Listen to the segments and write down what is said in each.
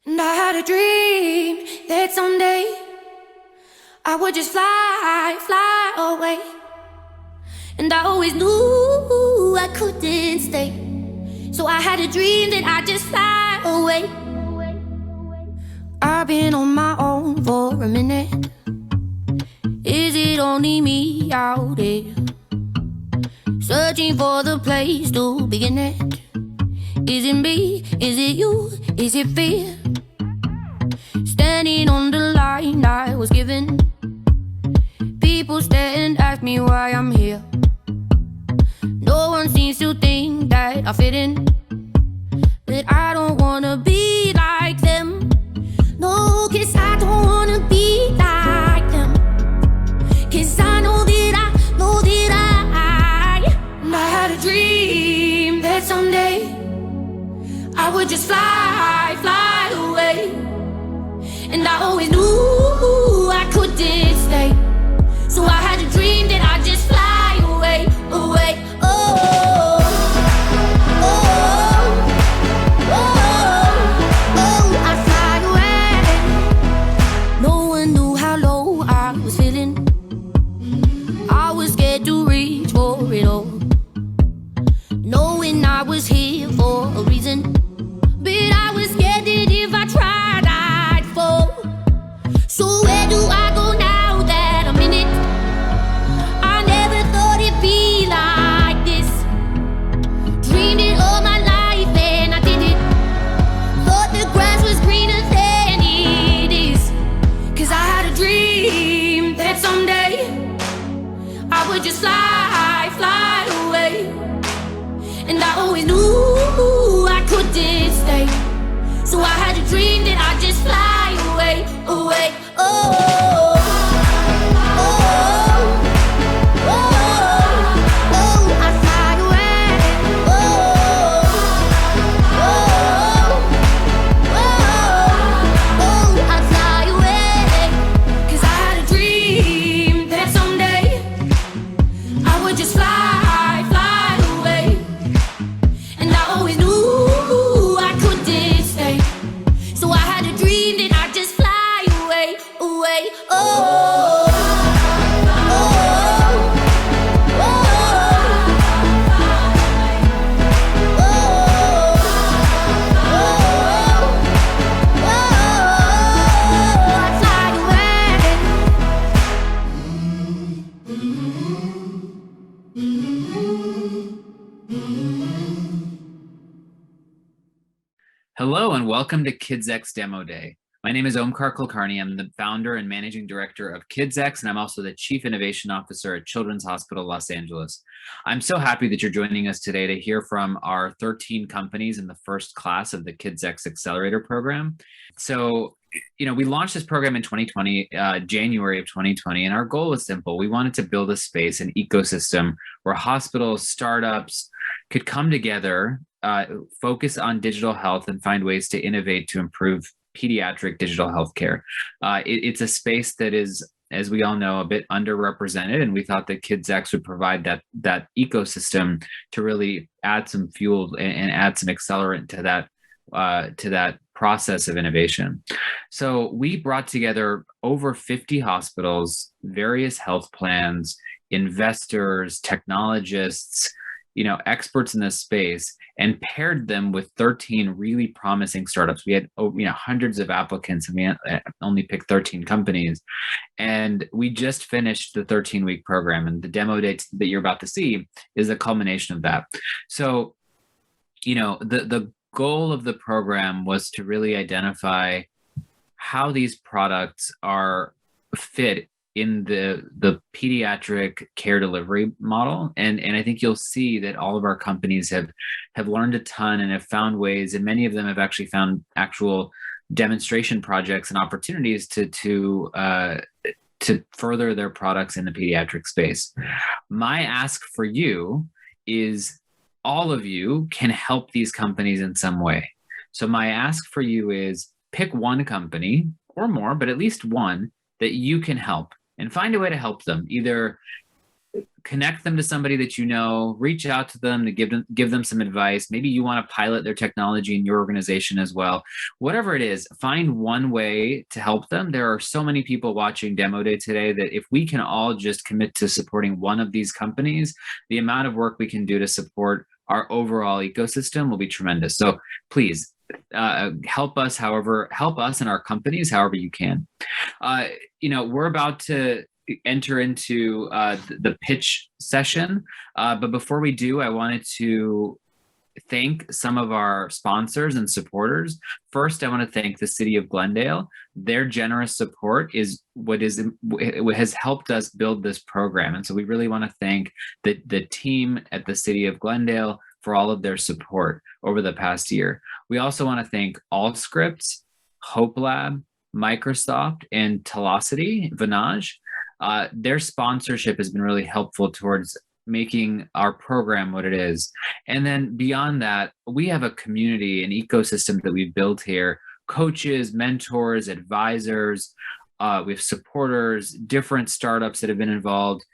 And I had a dream that someday I would just fly away. And I always knew I couldn't stay. So I had a dream that I'd just fly away. I've been on my own for a minute. Is it only me out there? Searching for the place to begin it. Is it me? Is it you? Is it fear? Standing on the line I was given. People stare and ask me why I'm here. No one seems to think that I fit in, that I don't wanna be like them. No, 'cause I don't wanna be like them. 'Cause I know that and I had a dream that someday I would just fly away. And I always knew I couldn't stay. So I had a dream that I'd just fly away, away. Oh, oh, oh, oh, I'd fly away. No one knew how low I was feeling. I was scared to reach for it all, knowing I was here for a reason. But I was scared that if I tried, I'd fall. So where do I go now that I'm in it? I never thought it'd be like this. Dreamed it all my life and I did it. Thought the grass was greener than it is. 'Cause I had a dream that someday I would just fly away. And I always knew I couldn't stay. So I had a dream that I'd just fly away, away. Oh, oh, oh, oh, I'd fly away. Oh, oh, oh, I'd fly away. 'Cause I had a dream that someday I would just fly away. And I always knew I couldn't stay. So I had a dream that I'd just fly away, away. Oh, oh, oh, oh, I'd fly away. Hello and welcome to KidsX Demo Day. My name is Omkar Kulkarni. I'm the founder and managing director of KidsX, and I'm also the Chief Innovation Officer at Children's Hospital Los Angeles. I'm so happy that you're joining us today to hear from our 13 companies in the first class of the KidsX Accelerator program. So, we launched this program in 2020, January of 2020, and our goal was simple. We wanted to build a space, an ecosystem where hospitals, startups could come together, focus on digital health, and find ways to innovate to improve pediatric digital healthcare. It's a space that is, as we all know, a bit underrepresented, and we thought that KidsX would provide that ecosystem to really add some fuel and add some accelerant to that process of innovation. So we brought together over 50 hospitals, various health plans, investors, technologists, experts in this space, and paired them with 13 really promising startups. We had hundreds of applicants, and we only picked 13 companies. And we just finished the 13-week program, and the demo day that you're about to see is a culmination of that. So, the goal of the program was to really identify how these products are fit in the pediatric care delivery model. And I think you'll see that all of our companies have learned a ton and have found ways, and many of them have actually found actual demonstration projects and opportunities to further their products in the pediatric space. My ask for you is all of you can help these companies in some way. So my ask for you is pick one company or more, but at least one that you can help, and find a way to help them, either connect them to somebody that you know, reach out to them to give them some advice. Maybe you want to pilot their technology in your organization as well. Whatever it is, find one way to help them. There are so many people watching Demo Day today that if we can all just commit to supporting one of these companies, the amount of work we can do to support our overall ecosystem will be tremendous. So please help us and our companies however you can. We're about to enter into the pitch session, but before we do, I wanted to thank some of our sponsors and supporters. First, I want to thank the City of Glendale. Their generous support is what has helped us build this program. And so we really want to thank the team at the City of Glendale for all of their support over the past year. We also want to thank Allscripts, Hope Lab, Microsoft, and Telocity, Vinaj. Their sponsorship has been really helpful towards making our program what it is. And then beyond that, we have a community, an ecosystem that we've built here, coaches, mentors, advisors, we have supporters, different startups that have been involved.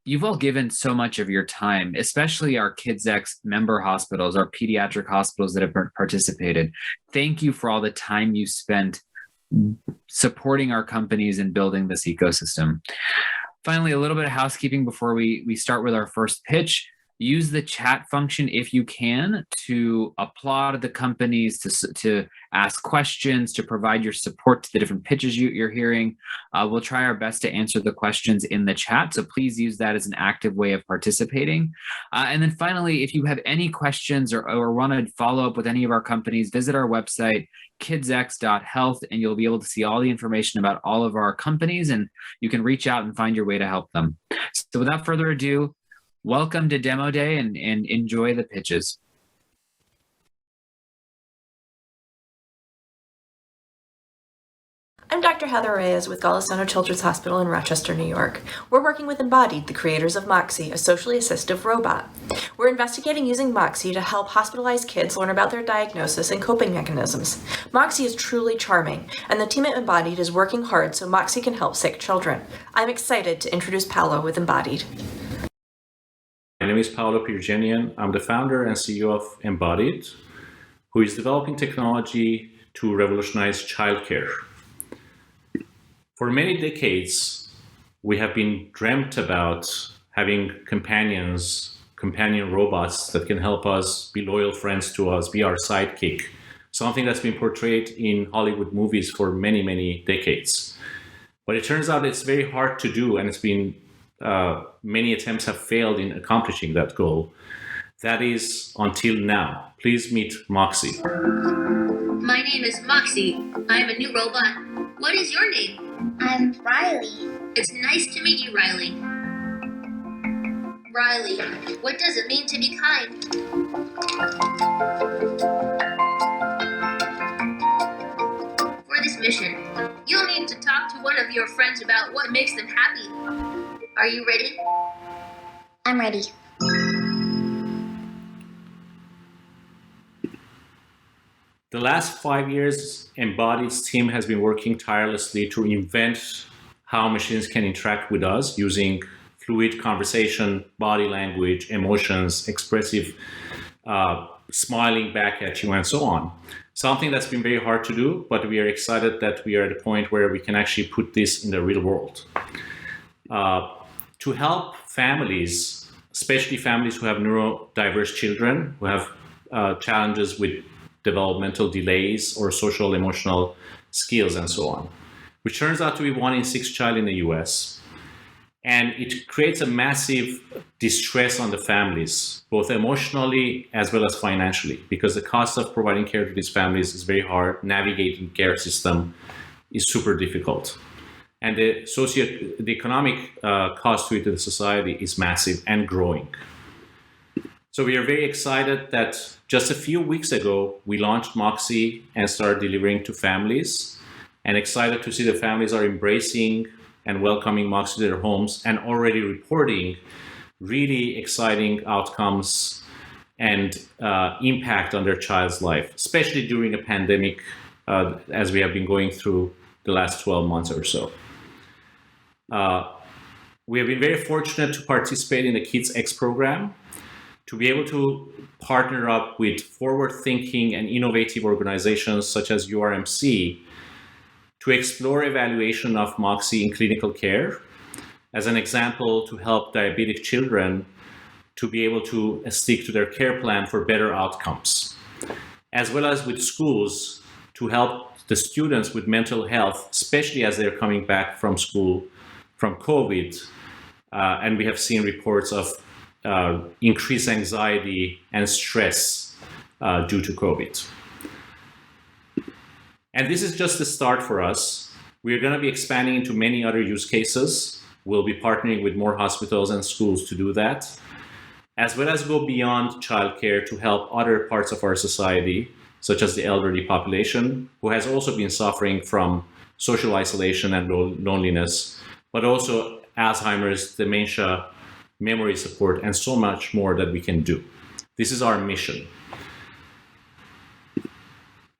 You've all given so much of your time, especially our KidsX member hospitals, our pediatric hospitals that have participated. Thank you for all the time you spent supporting our companies and building this ecosystem. Finally, a little bit of housekeeping before we start with our first pitch. Use the chat function if you can to applaud the companies, to ask questions, to provide your support to the different pitches you're hearing. We'll try our best to answer the questions in the chat, so please use that as an active way of participating. And then finally, if you have any questions or want to follow up with any of our companies, visit our website, kidsx.health, and you'll be able to see all the information about all of our companies, and you can reach out and find your way to help them. So without further ado, welcome to Demo Day and enjoy the pitches. I'm Dr. Heather Reyes with Golisano Children's Hospital in Rochester, New York. We're working with Embodied, the creators of Moxie, a socially assistive robot. We're investigating using Moxie to help hospitalized kids learn about their diagnosis and coping mechanisms. Moxie is truly charming, and the team at Embodied is working hard so Moxie can help sick children. I'm excited to introduce Paolo with Embodied. My name is Paolo Pirgenian. I'm the founder and CEO of Embodied, who is developing technology to revolutionize childcare. For many decades, we have been dreamt about having companion robots that can help us, be loyal friends to us, be our sidekick, something that's been portrayed in Hollywood movies for many, many decades. But it turns out it's very hard to do, and it's been many attempts have failed in accomplishing that goal. That is until now. Please meet Moxie. My name is Moxie. I'm a new robot. What is your name? I'm Riley. It's nice to meet you, Riley. Riley, what does it mean to be kind? For this mission, you'll need to talk to one of your friends about what makes them happy. Are you ready? I'm ready. The last 5 years, Embodied's team has been working tirelessly to invent how machines can interact with us using fluid conversation, body language, emotions, expressive smiling back at you, and so on. Something that's been very hard to do, but we are excited that we are at a point where we can actually put this in the real world. To help families, especially families who have neurodiverse children, who have challenges with developmental delays or social emotional skills and so on, which turns out to be 1 in 6 child in the US. And it creates a massive distress on the families, both emotionally as well as financially, because the cost of providing care to these families is very hard. Navigating the care system is super difficult. And the economic cost to it to the society is massive and growing. So we are very excited that just a few weeks ago, we launched Moxie and started delivering to families, and excited to see the families are embracing and welcoming Moxie to their homes and already reporting really exciting outcomes and impact on their child's life, especially during a pandemic, as we have been going through the last 12 months or so. We have been very fortunate to participate in the KidsX program, to be able to partner up with forward-thinking and innovative organizations such as URMC to explore evaluation of Moxi in clinical care. As an example, to help diabetic children to be able to stick to their care plan for better outcomes, as well as with schools to help the students with mental health, especially as they're coming back from school from COVID. And we have seen reports of increased anxiety and stress due to COVID. And this is just the start for us. We're going to be expanding into many other use cases. We'll be partnering with more hospitals and schools to do that, as well as go beyond childcare to help other parts of our society, such as the elderly population, who has also been suffering from social isolation and loneliness, but also Alzheimer's, dementia, memory support, and so much more that we can do. This is our mission.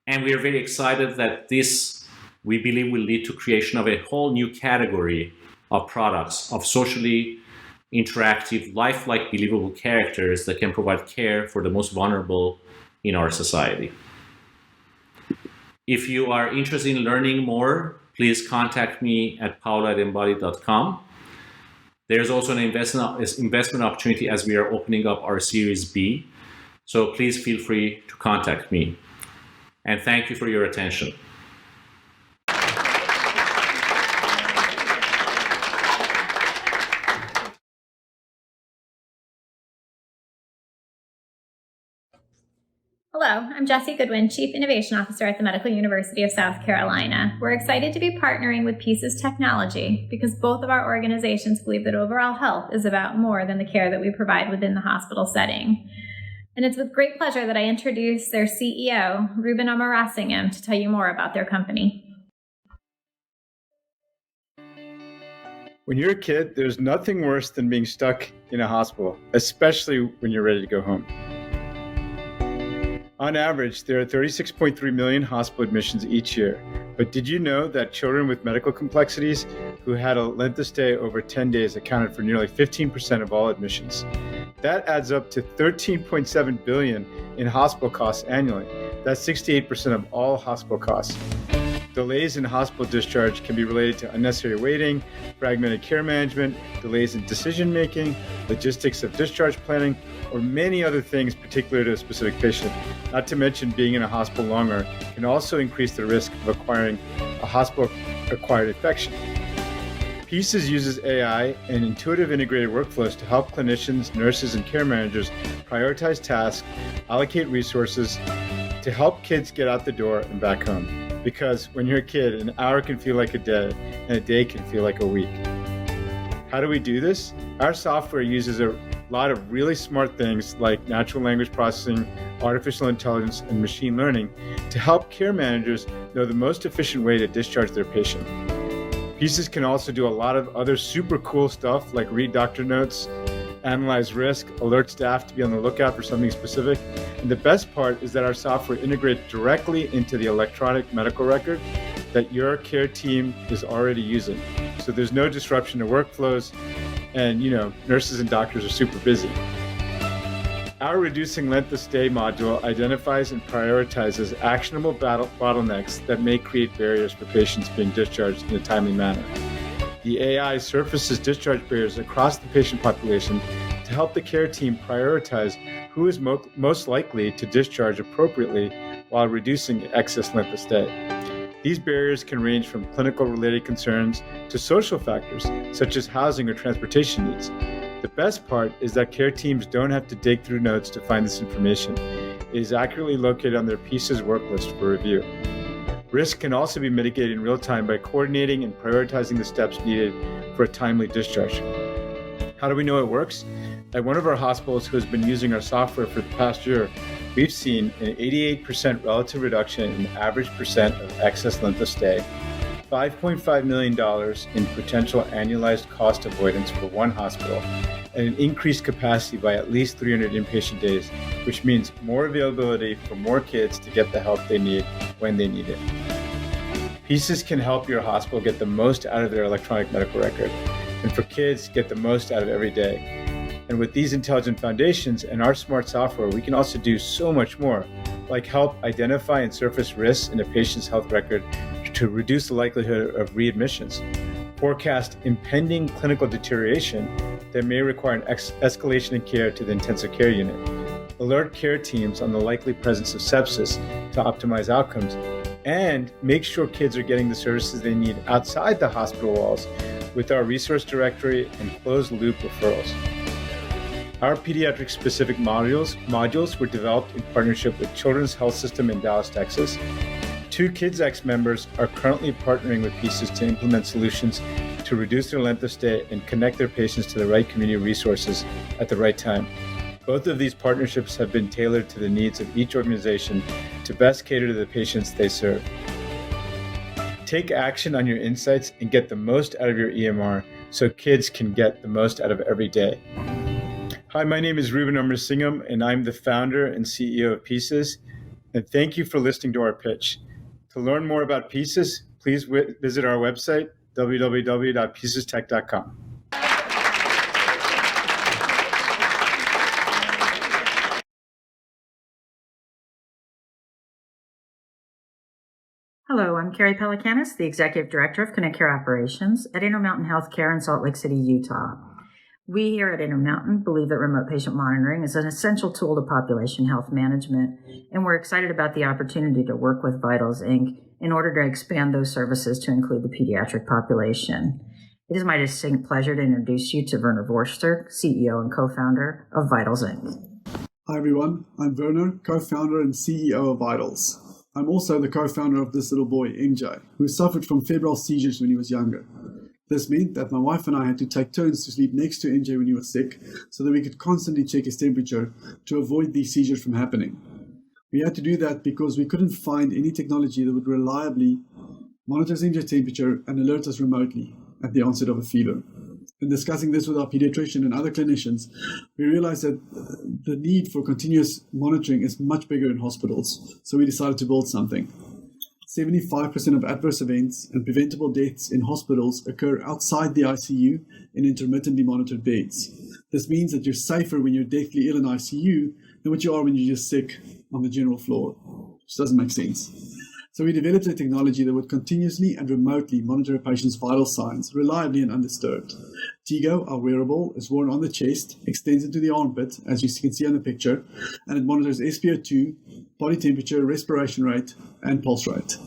And we are very excited that this, we believe, will lead to creation of a whole new category of products, of socially interactive, lifelike, believable characters that can provide care for the most vulnerable in our society. If you are interested in learning more, please contact me at paula@embodied.com. There's also an investment opportunity as we are opening up our Series B. So please feel free to contact me. And thank you for your attention. Hello, I'm Jessie Goodwin, Chief Innovation Officer at the Medical University of South Carolina. We're excited to be partnering with Pieces Technology because both of our organizations believe that overall health is about more than the care that we provide within the hospital setting. And it's with great pleasure that I introduce their CEO, Ruben Amorasingham, to tell you more about their company. When you're a kid, there's nothing worse than being stuck in a hospital, especially when you're ready to go home. On average, there are 36.3 million hospital admissions each year. But did you know that children with medical complexities who had a length of stay over 10 days accounted for nearly 15% of all admissions? That adds up to $13.7 billion in hospital costs annually. That's 68% of all hospital costs. Delays in hospital discharge can be related to unnecessary waiting, fragmented care management, delays in decision-making, logistics of discharge planning, or many other things particular to a specific patient. Not to mention being in a hospital longer can also increase the risk of acquiring a hospital-acquired infection. Pieces uses AI and intuitive integrated workflows to help clinicians, nurses, and care managers prioritize tasks, allocate resources to help kids get out the door and back home. Because when you're a kid, an hour can feel like a day, and a day can feel like a week. How do we do this? Our software uses a lot of really smart things like natural language processing, artificial intelligence, and machine learning to help care managers know the most efficient way to discharge their patient. Pieces can also do a lot of other super cool stuff like read doctor notes, analyze risk, alert staff to be on the lookout for something specific. And the best part is that our software integrates directly into the electronic medical record that your care team is already using. So there's no disruption to workflows, and nurses and doctors are super busy. Our reducing length of stay module identifies and prioritizes actionable bottlenecks that may create barriers for patients being discharged in a timely manner. The AI surfaces discharge barriers across the patient population to help the care team prioritize who is most likely to discharge appropriately while reducing excess length of stay. These barriers can range from clinical-related concerns to social factors, such as housing or transportation needs. The best part is that care teams don't have to dig through notes to find this information. It is accurately located on their Pieces work list for review. Risk can also be mitigated in real time by coordinating and prioritizing the steps needed for a timely discharge. How do we know it works? At one of our hospitals who has been using our software for the past year, we've seen an 88% relative reduction in average percent of excess length of stay, $5.5 million in potential annualized cost avoidance for one hospital, and an increased capacity by at least 300 inpatient days, which means more availability for more kids to get the help they need when they need it. Pieces can help your hospital get the most out of their electronic medical record. and for kids, get the most out of every day. And with these intelligent foundations and our smart software, we can also do so much more, like help identify and surface risks in a patient's health record to reduce the likelihood of readmissions, forecast impending clinical deterioration that may require an escalation in care to the intensive care unit, alert care teams on the likely presence of sepsis to optimize outcomes, and make sure kids are getting the services they need outside the hospital walls with our resource directory and closed-loop referrals. Our pediatric-specific modules were developed in partnership with Children's Health System in Dallas, Texas. 2 KidsX members are currently partnering with Pieces to implement solutions to reduce their length of stay and connect their patients to the right community resources at the right time. Both of these partnerships have been tailored to the needs of each organization to best cater to the patients they serve. Take action on your insights and get the most out of your EMR so kids can get the most out of every day. Hi, my name is Ruben Amarsingham, and I'm the founder and CEO of Pieces. And thank you for listening to our pitch. To learn more about Pieces, please visit our website, www.piecestech.com. Hello, I'm Carrie Pelikanis, the Executive Director of Connect Care Operations at Intermountain Healthcare in Salt Lake City, Utah. We here at Intermountain believe that remote patient monitoring is an essential tool to population health management, and we're excited about the opportunity to work with Vitals, Inc. in order to expand those services to include the pediatric population. It is my distinct pleasure to introduce you to Werner Vorster, CEO and co-founder of Vitals, Inc. Hi everyone, I'm Werner, co-founder and CEO of Vitals. I'm also the co-founder of this little boy, MJ, who suffered from febrile seizures when he was younger. This meant that my wife and I had to take turns to sleep next to MJ when he was sick so that we could constantly check his temperature to avoid these seizures from happening. We had to do that because we couldn't find any technology that would reliably monitor his MJ temperature and alert us remotely at the onset of a fever. In discussing this with our pediatrician and other clinicians, we realized that the need for continuous monitoring is much bigger in hospitals, so we decided to build something. 75% of adverse events and preventable deaths in hospitals occur outside the ICU in intermittently monitored beds. This means that you're safer when you're deathly ill in ICU than what you are when you're just sick on the general floor, which doesn't make sense. So we developed a technology that would continuously and remotely monitor a patient's vital signs reliably and undisturbed. Tigo, our wearable, is worn on the chest, extends into the armpit, as you can see on the picture, and it monitors SpO2, body temperature, respiration rate, and pulse rate.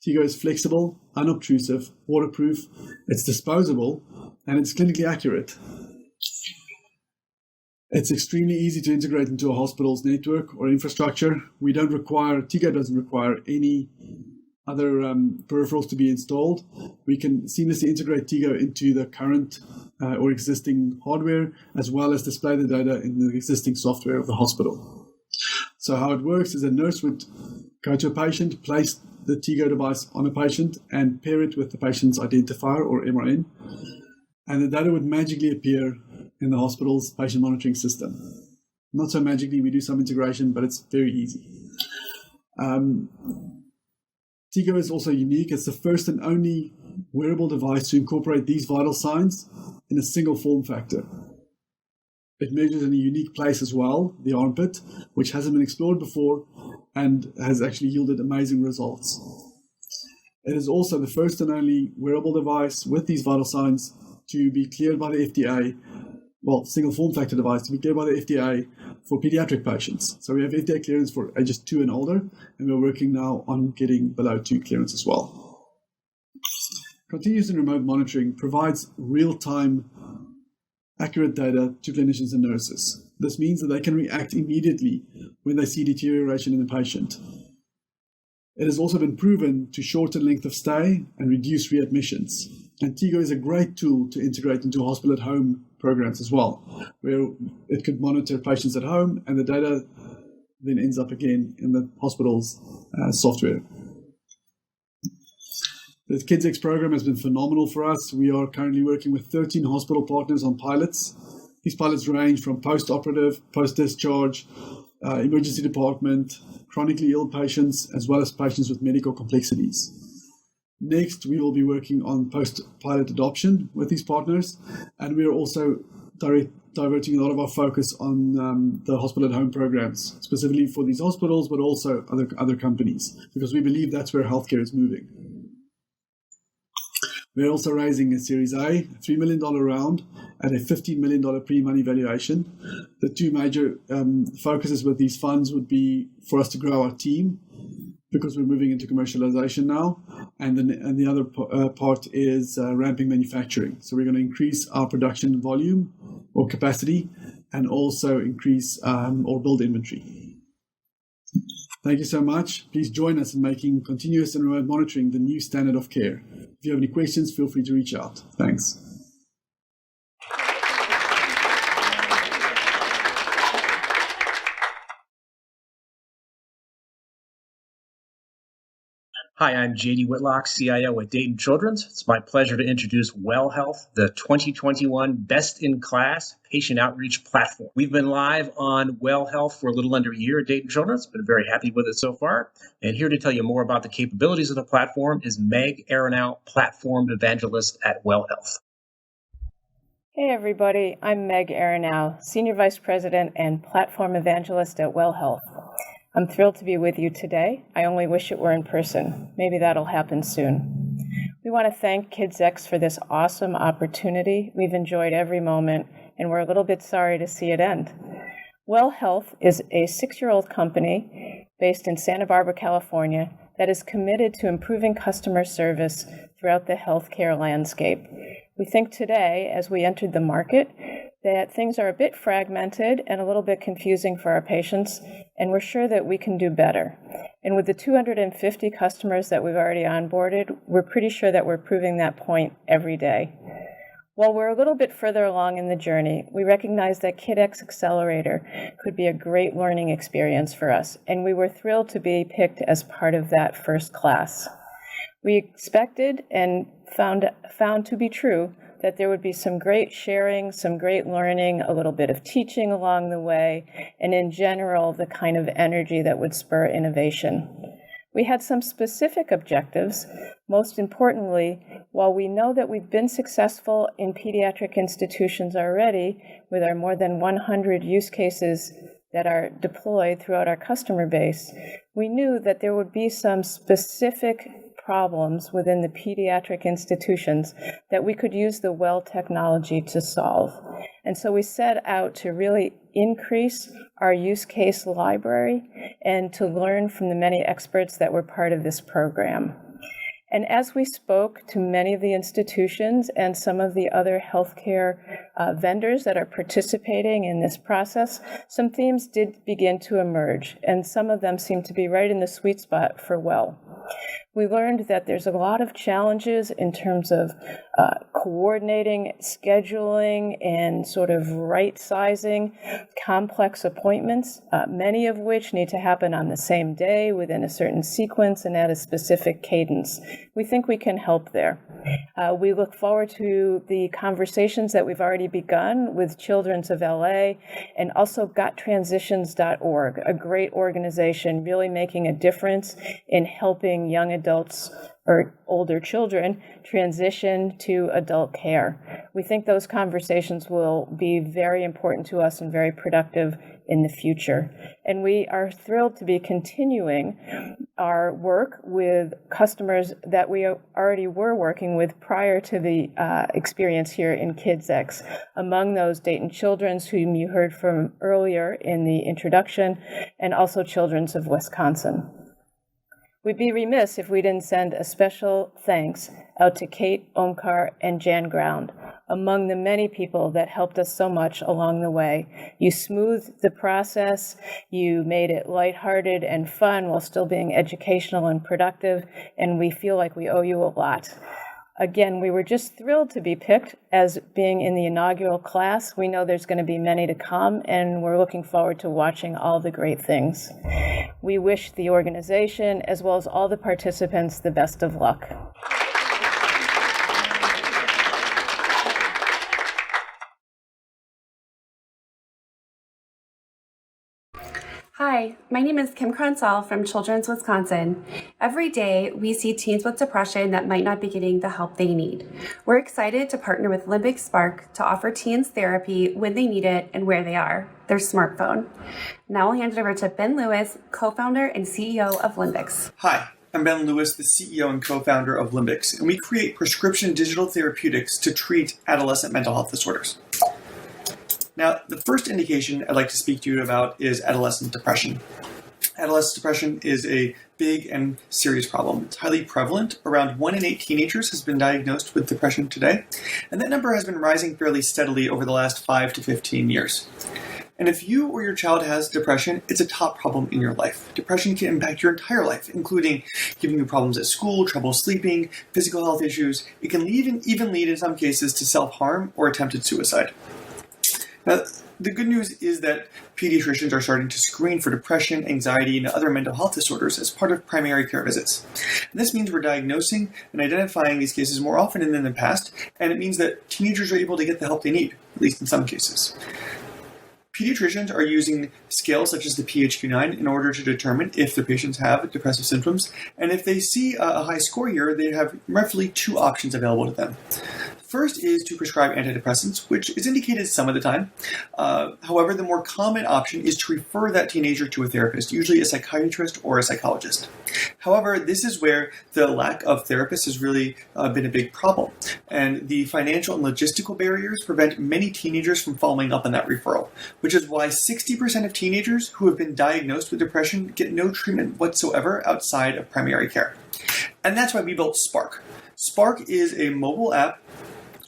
Tigo is flexible, unobtrusive, waterproof, it's disposable, and it's clinically accurate. It's extremely easy to integrate into a hospital's network or infrastructure. Tigo doesn't require any other peripherals to be installed. We can seamlessly integrate Tigo into the current or existing hardware, as well as display the data in the existing software of the hospital. So how it works is a nurse would go to a patient, place the Tigo device on a patient, and pair it with the patient's identifier or MRN, and the data would magically appear in the hospital's patient monitoring system. Not so magically, we do some integration, but it's very easy. Tigo is also unique. It's the first and only wearable device to incorporate these vital signs in a single form factor. It measures in a unique place as well, the armpit, which hasn't been explored before and has actually yielded amazing results. It is also the first and only wearable device with these vital signs to be cleared by the FDA, single form factor device to be cleared by the FDA for pediatric patients. So we have FDA clearance for ages 2 and older, and we're working now on getting below 2 clearance as well. Continuous and remote monitoring provides real-time accurate data to clinicians and nurses. This means that they can react immediately when they see deterioration in the patient. It has also been proven to shorten length of stay and reduce readmissions. And Tigo is a great tool to integrate into hospital at home programs as well, where it could monitor patients at home and the data then ends up again in the hospital's software. The KidsX program has been phenomenal for us. We are currently working with 13 hospital partners on pilots. These pilots range from post-operative, post-discharge, emergency department, chronically ill patients, as well as patients with medical complexities. Next, we will be working on post-pilot adoption with these partners, and we are also diverting a lot of our focus on the hospital-at-home programs, specifically for these hospitals, but also other companies, because we believe that's where healthcare is moving. We're also raising a Series A, a $3 million round, and a $15 million pre-money valuation. The two major focuses with these funds would be for us to grow our team, because we're moving into commercialization now, and the other part is ramping manufacturing. So we're going to increase our production volume or capacity, and also increase or build inventory. Thank you so much. Please join us in making continuous and remote monitoring the new standard of care. If you have any questions, feel free to reach out. Thanks. Hi, I'm JD Whitlock, CIO at Dayton Children's. It's my pleasure to introduce Well Health, the 2021 best-in-class patient outreach platform. We've been live on Well Health for a little under a year at Dayton Children's. Been very happy with it so far. And here to tell you more about the capabilities of the platform is Meg Aronow, Platform Evangelist at Well Health. Hey everybody, I'm Meg Aronow, Senior Vice President and Platform Evangelist at Well Health. I'm thrilled to be with you today. I only wish it were in person. Maybe that'll happen soon. We want to thank KidsX for this awesome opportunity. We've enjoyed every moment, and we're a little bit sorry to see it end. Well Health is a 6-year-old company based in Santa Barbara, California, that is committed to improving customer service throughout the healthcare landscape. We think today, as we entered the market, that things are a bit fragmented and a little bit confusing for our patients, and we're sure that we can do better. And with the 250 customers that we've already onboarded, we're pretty sure that we're proving that point every day. While we're a little bit further along in the journey, we recognize that KidsX Accelerator could be a great learning experience for us, and we were thrilled to be picked as part of that first class. We expected and found to be true that there would be some great sharing, some great learning, a little bit of teaching along the way, and in general, the kind of energy that would spur innovation. We had some specific objectives. Most importantly, while we know that we've been successful in pediatric institutions already with our more than 100 use cases that are deployed throughout our customer base, we knew that there would be some specific problems within the pediatric institutions that we could use the Well technology to solve. And so we set out to really increase our use case library and to learn from the many experts that were part of this program. And as we spoke to many of the institutions and some of the other healthcare vendors that are participating in this process, some themes did begin to emerge, and some of them seem to be right in the sweet spot for Well. We learned that there's a lot of challenges in terms of coordinating, scheduling, and sort of right-sizing complex appointments, many of which need to happen on the same day within a certain sequence and at a specific cadence. We think we can help there. We look forward to the conversations that we've already begun with Children's of LA and also gottransitions.org, a great organization really making a difference in helping young adults or older children transition to adult care. We think those conversations will be very important to us and very productive in the future. And we are thrilled to be continuing our work with customers that we already were working with prior to the experience here in KidsX. Among those, Dayton Children's, whom you heard from earlier in the introduction, and also Children's of Wisconsin. We'd be remiss if we didn't send a special thanks out to Kate, Omkar, and Jan Ground, among the many people that helped us so much along the way. You smoothed the process, you made it lighthearted and fun while still being educational and productive, and we feel like we owe you a lot. Again, we were just thrilled to be picked as being in the inaugural class. We know there's going to be many to come, and we're looking forward to watching all the great things. We wish the organization, as well as all the participants, the best of luck. Hi, Hi, my name is Kim Kronsall from Children's Wisconsin. Every day, we see teens with depression that might not be getting the help they need. We're excited to partner with Limbic Spark to offer teens therapy when they need it and where they are, their smartphone. Now I'll hand it over to Ben Lewis, co-founder and CEO of Limbics. Hi, I'm Ben Lewis, the CEO and co-founder of Limbics, and we create prescription digital therapeutics to treat adolescent mental health disorders. Now, the first indication I'd like to speak to you about is adolescent depression. Adolescent depression is a big and serious problem. It's highly prevalent. Around 1 in 8 teenagers has been diagnosed with depression today, and that number has been rising fairly steadily over the last 5 to 15 years. And if you or your child has depression, it's a top problem in your life. Depression can impact your entire life, including giving you problems at school, trouble sleeping, physical health issues. It can even lead in some cases to self-harm or attempted suicide. Now, the good news is that pediatricians are starting to screen for depression, anxiety, and other mental health disorders as part of primary care visits. And this means we're diagnosing and identifying these cases more often than in the past, and it means that teenagers are able to get the help they need, at least in some cases. Pediatricians are using scales such as the PHQ-9 in order to determine if their patients have depressive symptoms, and if they see a high score here, they have roughly 2 options available to them. First is to prescribe antidepressants, which is indicated some of the time. However, the more common option is to refer that teenager to a therapist, usually a psychiatrist or a psychologist. However, this is where the lack of therapists has really been a big problem. And the financial and logistical barriers prevent many teenagers from following up on that referral, which is why 60% of teenagers who have been diagnosed with depression get no treatment whatsoever outside of primary care. And that's why we built Spark. Spark is a mobile app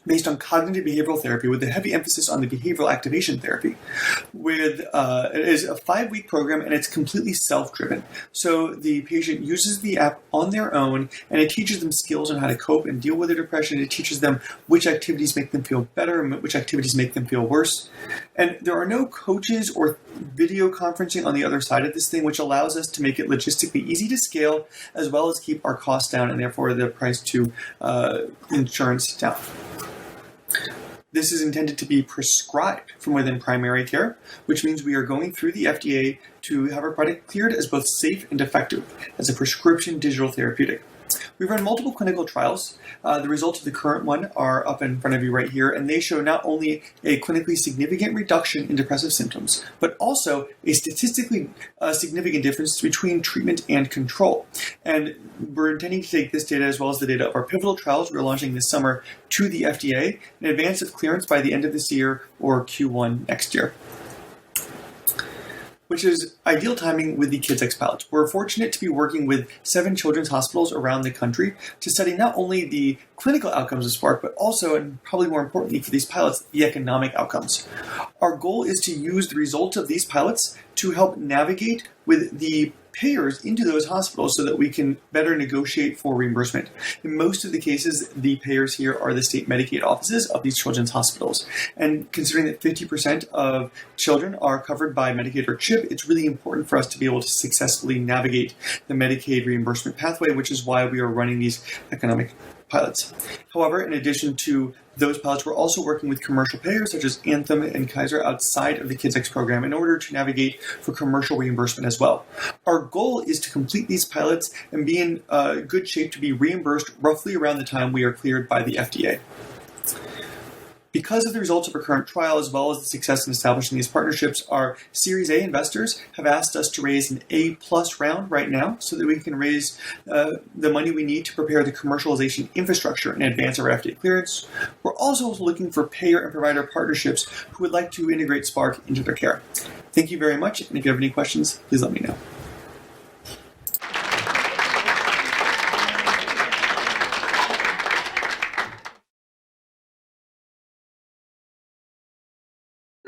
based on cognitive behavioral therapy with a heavy emphasis on the behavioral activation therapy. It is a 5-week program, and it's completely self-driven. So the patient uses the app on their own, and it teaches them skills on how to cope and deal with their depression. It teaches them which activities make them feel better and which activities make them feel worse. And there are no coaches or video conferencing on the other side of this thing, which allows us to make it logistically easy to scale, as well as keep our costs down and therefore the price to insurance down. This is intended to be prescribed from within primary care, which means we are going through the FDA to have our product cleared as both safe and effective as a prescription digital therapeutic. We've run multiple clinical trials. The results of the current one are up in front of you right here, and they show not only a clinically significant reduction in depressive symptoms, but also a statistically significant difference between treatment and control. And we're intending to take this data as well as the data of our pivotal trials we're launching this summer to the FDA in advance of clearance by the end of this year or Q1 next year, which is ideal timing with the KidsX pilots. We're fortunate to be working with 7 children's hospitals around the country to study not only the clinical outcomes of Spark, but also, and probably more importantly for these pilots, the economic outcomes. Our goal is to use the results of these pilots to help navigate with the payers into those hospitals so that we can better negotiate for reimbursement. In most of the cases, the payers here are the state Medicaid offices of these children's hospitals. And considering that 50% of children are covered by Medicaid or CHIP, it's really important for us to be able to successfully navigate the Medicaid reimbursement pathway, which is why we are running these economic pilots. However, in addition to those pilots, we're also working with commercial payers such as Anthem and Kaiser outside of the KidsX program in order to navigate for commercial reimbursement as well. Our goal is to complete these pilots and be in good shape to be reimbursed roughly around the time we are cleared by the FDA. Because of the results of our current trial, as well as the success in establishing these partnerships, our Series A investors have asked us to raise an A+ round right now so that we can raise the money we need to prepare the commercialization infrastructure in advance of our FDA clearance. We're also looking for payer and provider partnerships who would like to integrate Spark into their care. Thank you very much, and if you have any questions, please let me know.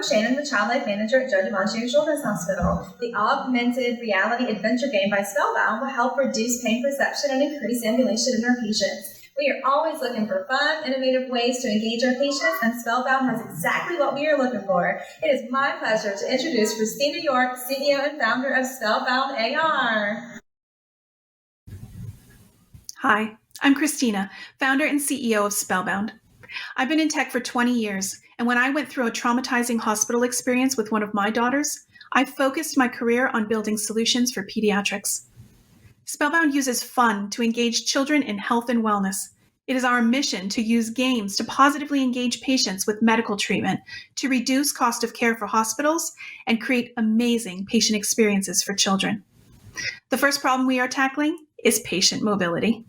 Shannon, the Child Life Manager at Joe DiMaggio Children's Hospital. The augmented reality adventure game by Spellbound will help reduce pain perception and increase ambulation in our patients. We are always looking for fun, innovative ways to engage our patients, and Spellbound has exactly what we are looking for. It is my pleasure to introduce Christina York, CEO and founder of Spellbound AR. Hi, I'm Christina, founder and CEO of Spellbound. I've been in tech for 20 years, and when I went through a traumatizing hospital experience with one of my daughters, I focused my career on building solutions for pediatrics. Spellbound uses fun to engage children in health and wellness. It is our mission to use games to positively engage patients with medical treatment, to reduce cost of care for hospitals, and create amazing patient experiences for children. The first problem we are tackling is patient mobility.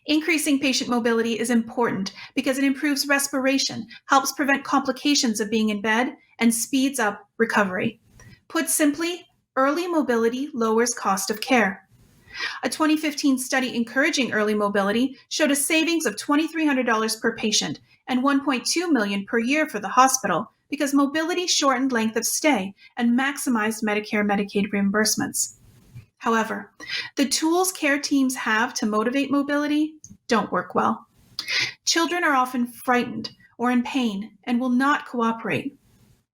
Increasing patient mobility is important because it improves respiration, helps prevent complications of being in bed, and speeds up recovery. Put simply, early mobility lowers cost of care. A 2015 study encouraging early mobility showed a savings of $2,300 per patient and $1.2 million per year for the hospital because mobility shortened length of stay and maximized Medicare/Medicaid reimbursements. However, the tools care teams have to motivate mobility don't work well. Children are often frightened or in pain and will not cooperate,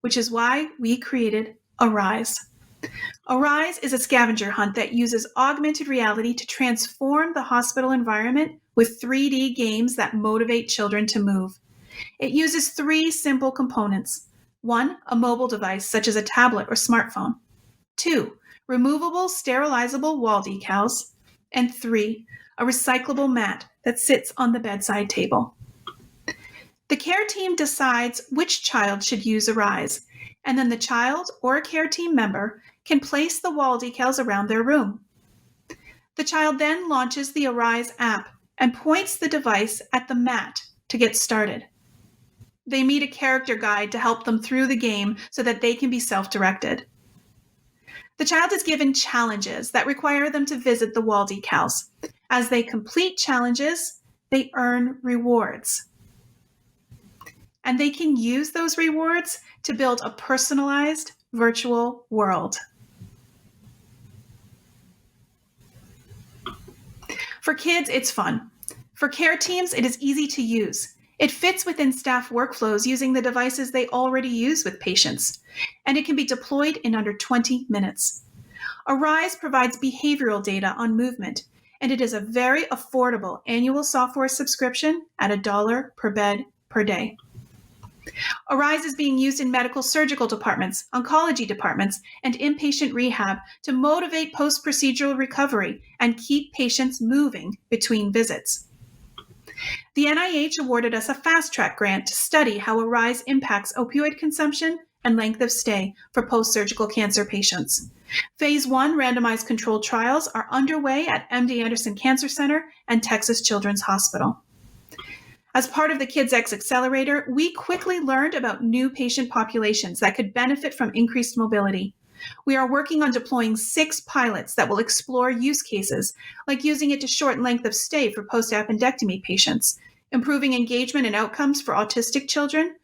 which is why we created Arise. Arise is a scavenger hunt that uses augmented reality to transform the hospital environment with 3D games that motivate children to move. It uses 3 simple components. 1, a mobile device such as a tablet or smartphone. 2, removable sterilizable wall decals. And 3, a recyclable mat that sits on the bedside table. The care team decides which child should use Arise, and then the child or a care team member can place the wall decals around their room. The child then launches the Arise app and points the device at the mat to get started. They meet a character guide to help them through the game so that they can be self-directed. The child is given challenges that require them to visit the wall decals. As they complete challenges, they earn rewards. And they can use those rewards to build a personalized virtual world. For kids, it's fun. For care teams, it is easy to use. It fits within staff workflows using the devices they already use with patients, and it can be deployed in under 20 minutes. Arise provides behavioral data on movement, and it is a very affordable annual software subscription at $1 per bed per day. Arise is being used in medical surgical departments, oncology departments, and inpatient rehab to motivate post-procedural recovery and keep patients moving between visits. The NIH awarded us a fast-track grant to study how Arise impacts opioid consumption and length of stay for post-surgical cancer patients. Phase 1 randomized controlled trials are underway at MD Anderson Cancer Center and Texas Children's Hospital. As part of the KidsX Accelerator, we quickly learned about new patient populations that could benefit from increased mobility. We are working on deploying 6 pilots that will explore use cases, like using it to shorten length of stay for post-appendectomy patients, improving engagement and outcomes for autistic children,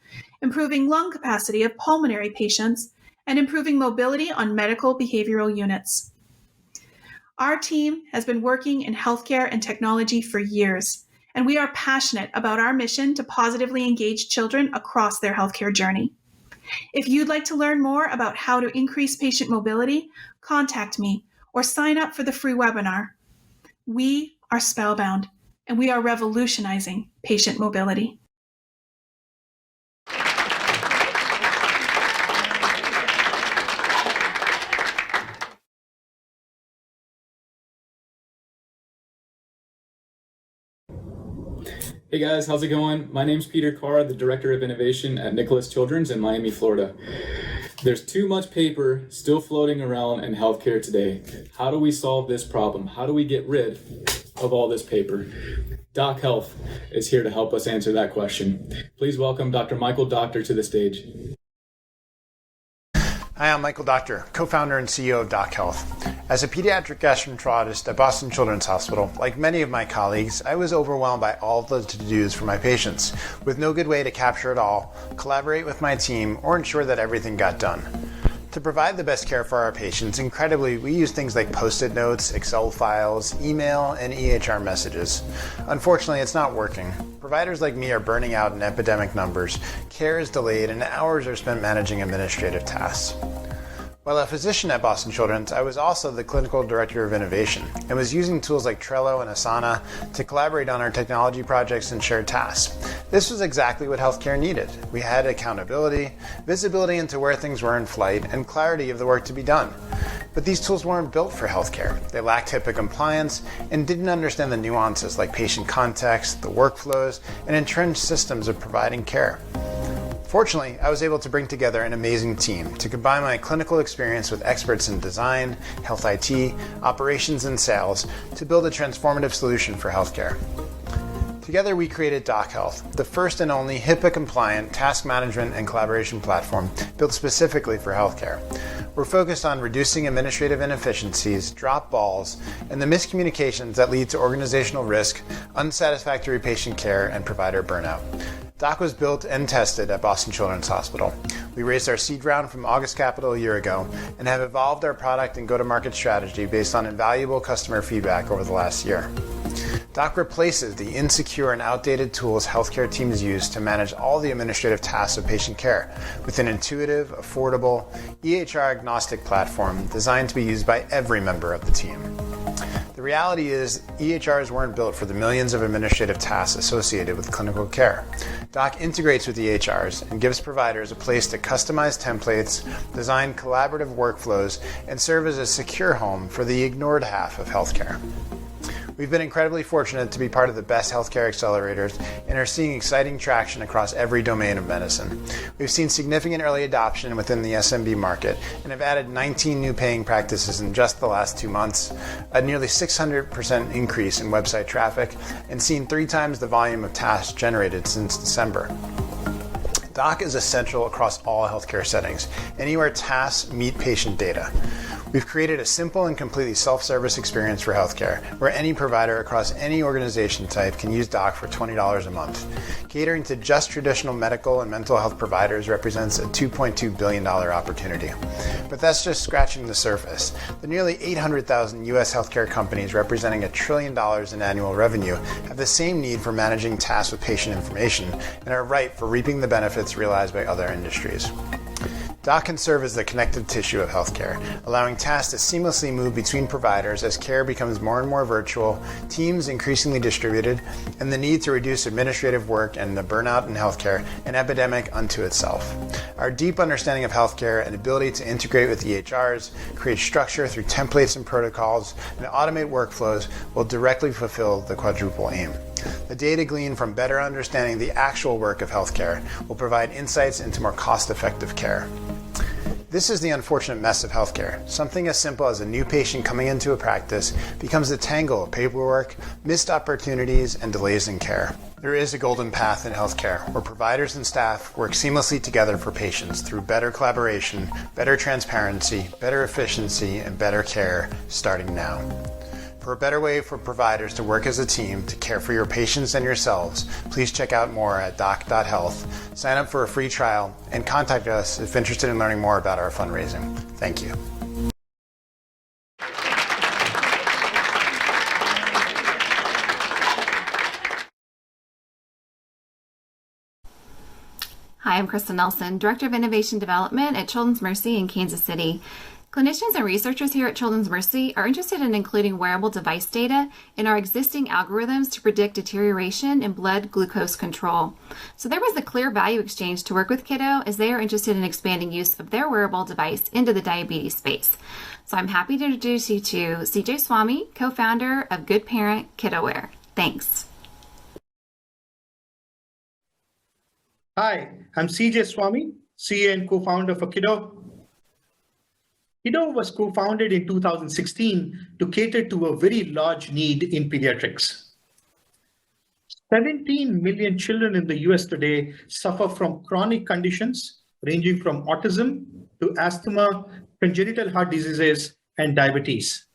improving lung capacity of pulmonary patients, and improving mobility on medical behavioral units. Our team has been working in healthcare and technology for years, and we are passionate about our mission to positively engage children across their healthcare journey. If you'd like to learn more about how to increase patient mobility, contact me or sign up for the free webinar. We are Spellbound, and we are revolutionizing patient mobility. Hey guys, how's it going? My name's Peter Carr, the Director of Innovation at Nicholas Children's in Miami, Florida. There's too much paper still floating around in healthcare today. How do we solve this problem? How do we get rid of all this paper? Doc Health is here to help us answer that question. Please welcome Dr. Michael Doctor to the stage. Hi, I'm Michael Doctor, co-founder and CEO of Doc Health. As a pediatric gastroenterologist at Boston Children's Hospital, like many of my colleagues, I was overwhelmed by all the to-dos for my patients, with no good way to capture it all, collaborate with my team, or ensure that everything got done. To provide the best care for our patients, incredibly, we use things like Post-it notes, Excel files, email, and EHR messages. Unfortunately, it's not working. Providers like me are burning out in epidemic numbers, care is delayed, and hours are spent managing administrative tasks. While a physician at Boston Children's, I was also the clinical director of innovation and was using tools like Trello and Asana to collaborate on our technology projects and share tasks. This was exactly what healthcare needed. We had accountability, visibility into where things were in flight, and clarity of the work to be done. But these tools weren't built for healthcare. They lacked HIPAA compliance and didn't understand the nuances like patient context, the workflows, and entrenched systems of providing care. Fortunately, I was able to bring together an amazing team to combine my clinical experience with experts in design, health IT, operations, and sales to build a transformative solution for healthcare. Together, we created DocHealth, the first and only HIPAA-compliant task management and collaboration platform built specifically for healthcare. We're focused on reducing administrative inefficiencies, drop balls, and the miscommunications that lead to organizational risk, unsatisfactory patient care, and provider burnout. Doc was built and tested at Boston Children's Hospital. We raised our seed round from August Capital a year ago and have evolved our product and go-to-market strategy based on invaluable customer feedback over the last year. Doc replaces the insecure and outdated tools healthcare teams use to manage all the administrative tasks of patient care with an intuitive, affordable, EHR-agnostic platform designed to be used by every member of the team. The reality is, EHRs weren't built for the millions of administrative tasks associated with clinical care. Doc integrates with EHRs and gives providers a place to customize templates, design collaborative workflows, and serve as a secure home for the ignored half of healthcare. We've been incredibly fortunate to be part of the best healthcare accelerators and are seeing exciting traction across every domain of medicine. We've seen significant early adoption within the SMB market and have added 19 new paying practices in just the last 2 months, a nearly 600% increase in website traffic, and seen 3 times the volume of tasks generated since December. Doc is essential across all healthcare settings, anywhere tasks meet patient data. We've created a simple and completely self-service experience for healthcare, where any provider across any organization type can use Doc for $20 a month. Catering to just traditional medical and mental health providers represents a $2.2 billion opportunity. But that's just scratching the surface. The nearly 800,000 U.S. healthcare companies representing $1 trillion in annual revenue have the same need for managing tasks with patient information and are ripe for reaping the benefits realized by other industries. Doc can serve as the connective tissue of healthcare, allowing tasks to seamlessly move between providers as care becomes more and more virtual, teams increasingly distributed, and the need to reduce administrative work and the burnout in healthcare an epidemic unto itself. Our deep understanding of healthcare and ability to integrate with EHRs, create structure through templates and protocols, and automate workflows will directly fulfill the quadruple aim. The data gleaned from better understanding the actual work of healthcare will provide insights into more cost-effective care. This is the unfortunate mess of healthcare. Something as simple as a new patient coming into a practice becomes a tangle of paperwork, missed opportunities, and delays in care. There is a golden path in healthcare where providers and staff work seamlessly together for patients through better collaboration, better transparency, better efficiency, and better care starting now. For a better way for providers to work as a team to care for your patients and yourselves, please check out more at doc.health, sign up for a free trial, and contact us if interested in learning more about our fundraising. Thank you. Hi, I'm Krista Nelson, Director of Innovation Development at Children's Mercy in Kansas City. Clinicians and researchers here at Children's Mercy are interested in including wearable device data in our existing algorithms to predict deterioration in blood glucose control. So there was a clear value exchange to work with Kiddo as they are interested in expanding use of their wearable device into the diabetes space. So I'm happy to introduce you to CJ Swamy, co-founder of Good Parent KiddoWare. Thanks. Hi, I'm CJ Swamy, CEO and co-founder for Kiddo. Kiddo was co-founded in 2016 to cater to a very large need in pediatrics. 17 million children in the US today suffer from chronic conditions ranging from autism to asthma, congenital heart diseases, and diabetes.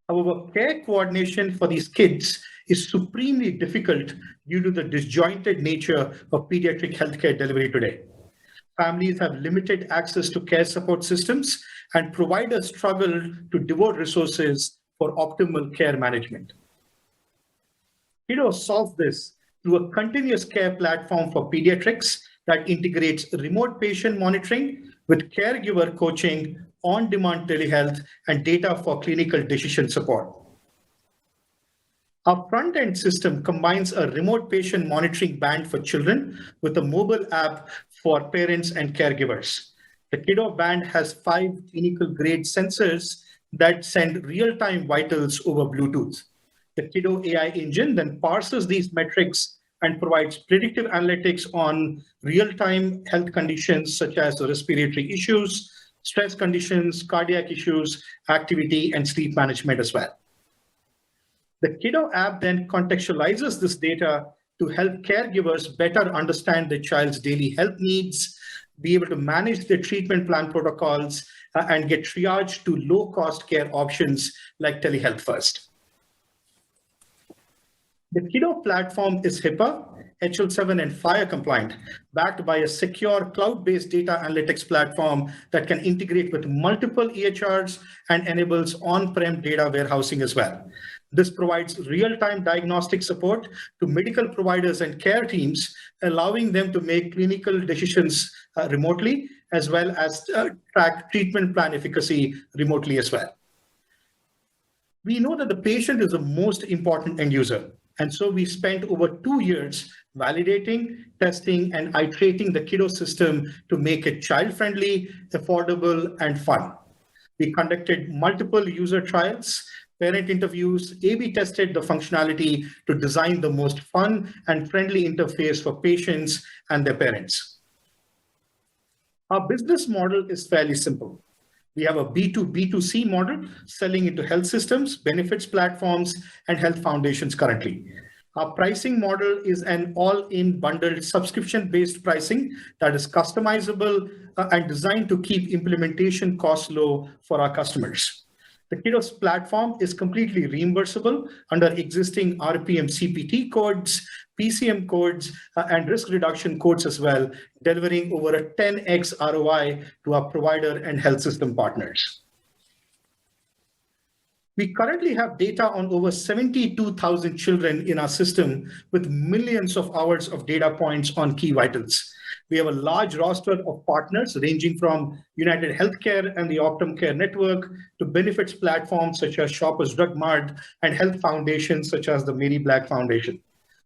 However, care coordination for these kids is supremely difficult due to the disjointed nature of pediatric healthcare delivery today. Families have limited access to care support systems, and providers struggle to devote resources for optimal care management. Kiddo solves this through a continuous care platform for pediatrics that integrates remote patient monitoring with caregiver coaching, on-demand telehealth, and data for clinical decision support. Our front-end system combines a remote patient monitoring band for children with a mobile app for parents and caregivers. The Kiddo band has 5 clinical-grade sensors that send real-time vitals over Bluetooth. The Kiddo AI engine then parses these metrics and provides predictive analytics on real-time health conditions such as respiratory issues, stress conditions, cardiac issues, activity, and sleep management as well. The Kiddo app then contextualizes this data to help caregivers better understand their child's daily health needs, be able to manage their treatment plan protocols, and get triaged to low-cost care options like telehealth first. The Kiddo platform is HIPAA, HL7, and FHIR compliant, backed by a secure cloud-based data analytics platform that can integrate with multiple EHRs and enables on-prem data warehousing as well. This provides real-time diagnostic support to medical providers and care teams, allowing them to make clinical decisions remotely, as well as track treatment plan efficacy remotely as well. We know that the patient is the most important end user, and so we spent over 2 years validating, testing, and iterating the Kiddo system to make it child-friendly, affordable, and fun. We conducted multiple user trials, parent interviews, A/B tested the functionality to design the most fun and friendly interface for patients and their parents. Our business model is fairly simple. We have a B2B2C model selling into health systems, benefits platforms, and health foundations currently. Our pricing model is an all-in bundled subscription-based pricing that is customizable and designed to keep implementation costs low for our customers. The Kiddo's platform is completely reimbursable under existing RPM CPT codes, PCM codes, and risk reduction codes as well, delivering over a 10x ROI to our provider and health system partners. We currently have data on over 72,000 children in our system with millions of hours of data points on key vitals. We have a large roster of partners ranging from United Healthcare and the Optum Care Network to benefits platforms such as Shoppers Drug Mart and health foundations such as the Mary Black Foundation.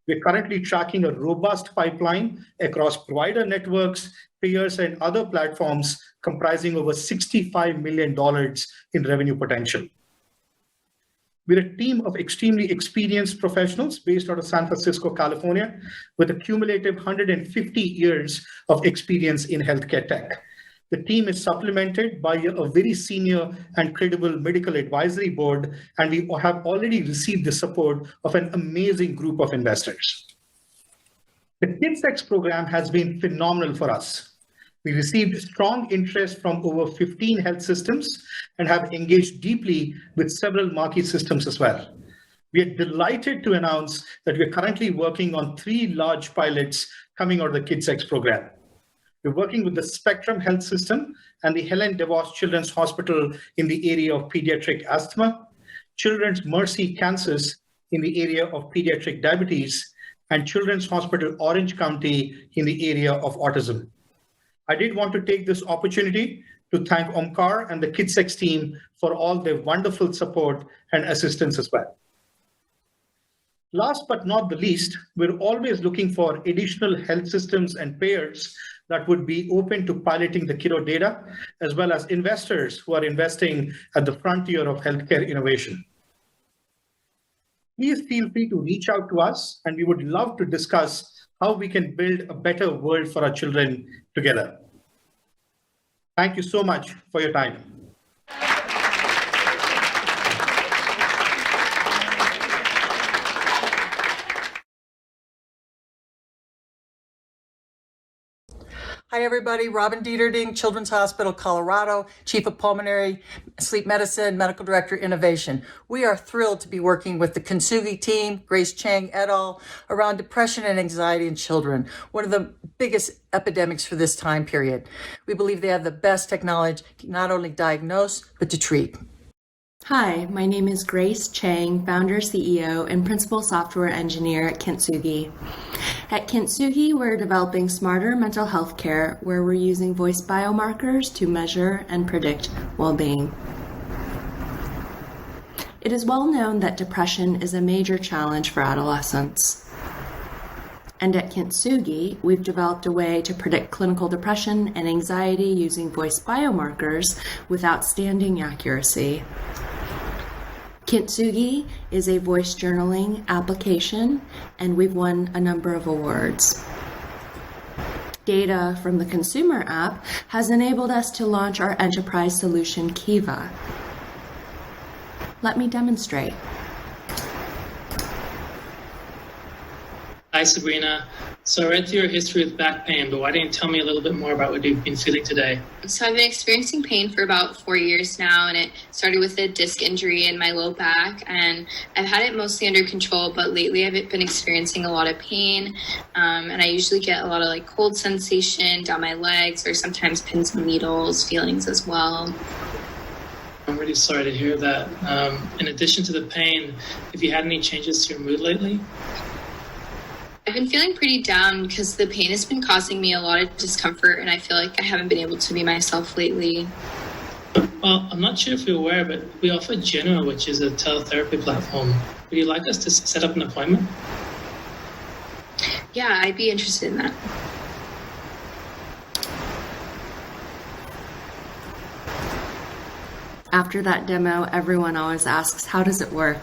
We're currently tracking a robust pipeline across provider networks, payers, and other platforms comprising over $65 million in revenue potential. We're a team of extremely experienced professionals based out of San Francisco, California, with a cumulative 150 years of experience in healthcare tech. The team is supplemented by a very senior and credible medical advisory board, and we have already received the support of an amazing group of investors. The KidsX program has been phenomenal for us. We received strong interest from over 15 health systems and have engaged deeply with several marquee systems as well. We are delighted to announce that we're currently working on 3 large pilots coming out of the KidsX program. We're working with the Spectrum Health System and the Helen DeVos Children's Hospital in the area of pediatric asthma, Children's Mercy Kansas in the area of pediatric diabetes, and Children's Hospital Orange County in the area of autism. I did want to take this opportunity to thank Omkar and the KidsX team for all their wonderful support and assistance as well. Last but not the least, we're always looking for additional health systems and payers that would be open to piloting the Kiddo data, as well as investors who are investing at the frontier of healthcare innovation. Please feel free to reach out to us, and we would love to discuss how we can build a better world for our children together. Thank you so much for your time. Hi, everybody. Robin Dieterding, Children's Hospital, Colorado, Chief of Pulmonary Sleep Medicine, Medical Director, Innovation. We are thrilled to be working with the Kintsugi team, Grace Chang et al., around depression and anxiety in children, one of the biggest epidemics for this time period. We believe they have the best technology to not only diagnose, but to treat. Hi, my name is Grace Chang, founder, CEO, and principal software engineer at Kintsugi. At Kintsugi, we're developing smarter mental health care where we're using voice biomarkers to measure and predict well-being. It is well known that depression is a major challenge for adolescents. And at Kintsugi, we've developed a way to predict clinical depression and anxiety using voice biomarkers with outstanding accuracy. Kintsugi is a voice journaling application, and we've won a number of awards. Data from the consumer app has enabled us to launch our enterprise solution, Kiva. Let me demonstrate. Hi, Sabrina. So I read through your history with back pain, but why didn't you tell me a little bit more about what you've been feeling today? So I've been experiencing pain for about 4 years now, and it started with a disc injury in my low back, and I've had it mostly under control, but lately I've been experiencing a lot of pain, and I usually get a lot of cold sensation down my legs, or sometimes pins and needles feelings as well. I'm really sorry to hear that. In addition to the pain, have you had any changes to your mood lately? I've been feeling pretty down because the pain has been causing me a lot of discomfort, and I feel like I haven't been able to be myself lately. Well, I'm not sure if you're aware, but we offer Genoa, which is a teletherapy platform. Would you like us to set up an appointment? Yeah, I'd be interested in that. After that demo, everyone always asks, how does it work?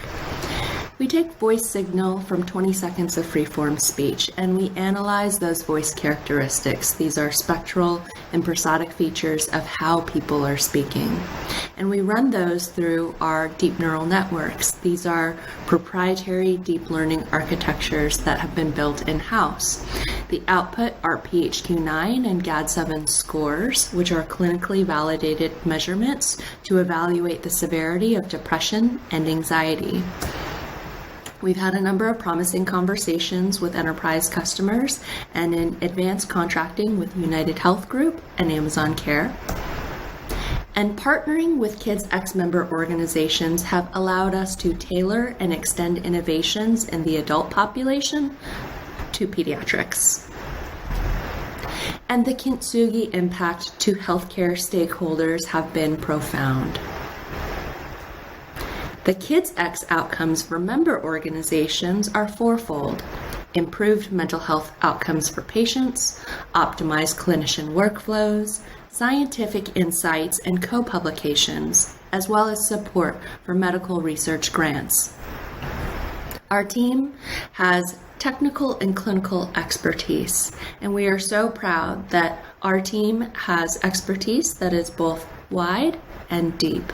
We take voice signal from 20 seconds of free-form speech, and we analyze those voice characteristics. These are spectral and prosodic features of how people are speaking. And we run those through our deep neural networks. These are proprietary deep learning architectures that have been built in-house. The output are PHQ-9 and GAD-7 scores, which are clinically validated measurements to evaluate the severity of depression and anxiety. We've had a number of promising conversations with enterprise customers and in advanced contracting with United Health Group and Amazon Care. And partnering with KidsX member organizations have allowed us to tailor and extend innovations in the adult population to pediatrics. And the Kintsugi impact to healthcare stakeholders have been profound. The KidsX outcomes for member organizations are fourfold: improved mental health outcomes for patients, optimized clinician workflows, scientific insights and co-publications, as well as support for medical research grants. Our team has technical and clinical expertise, and we are so proud that our team has expertise that is both wide and deep.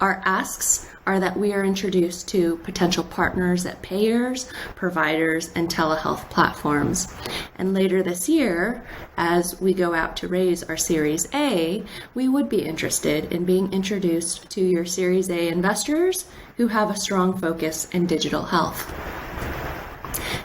Our asks are that we are introduced to potential partners at payers, providers, and telehealth platforms. And later this year, as we go out to raise our Series A, we would be interested in being introduced to your Series A investors who have a strong focus in digital health.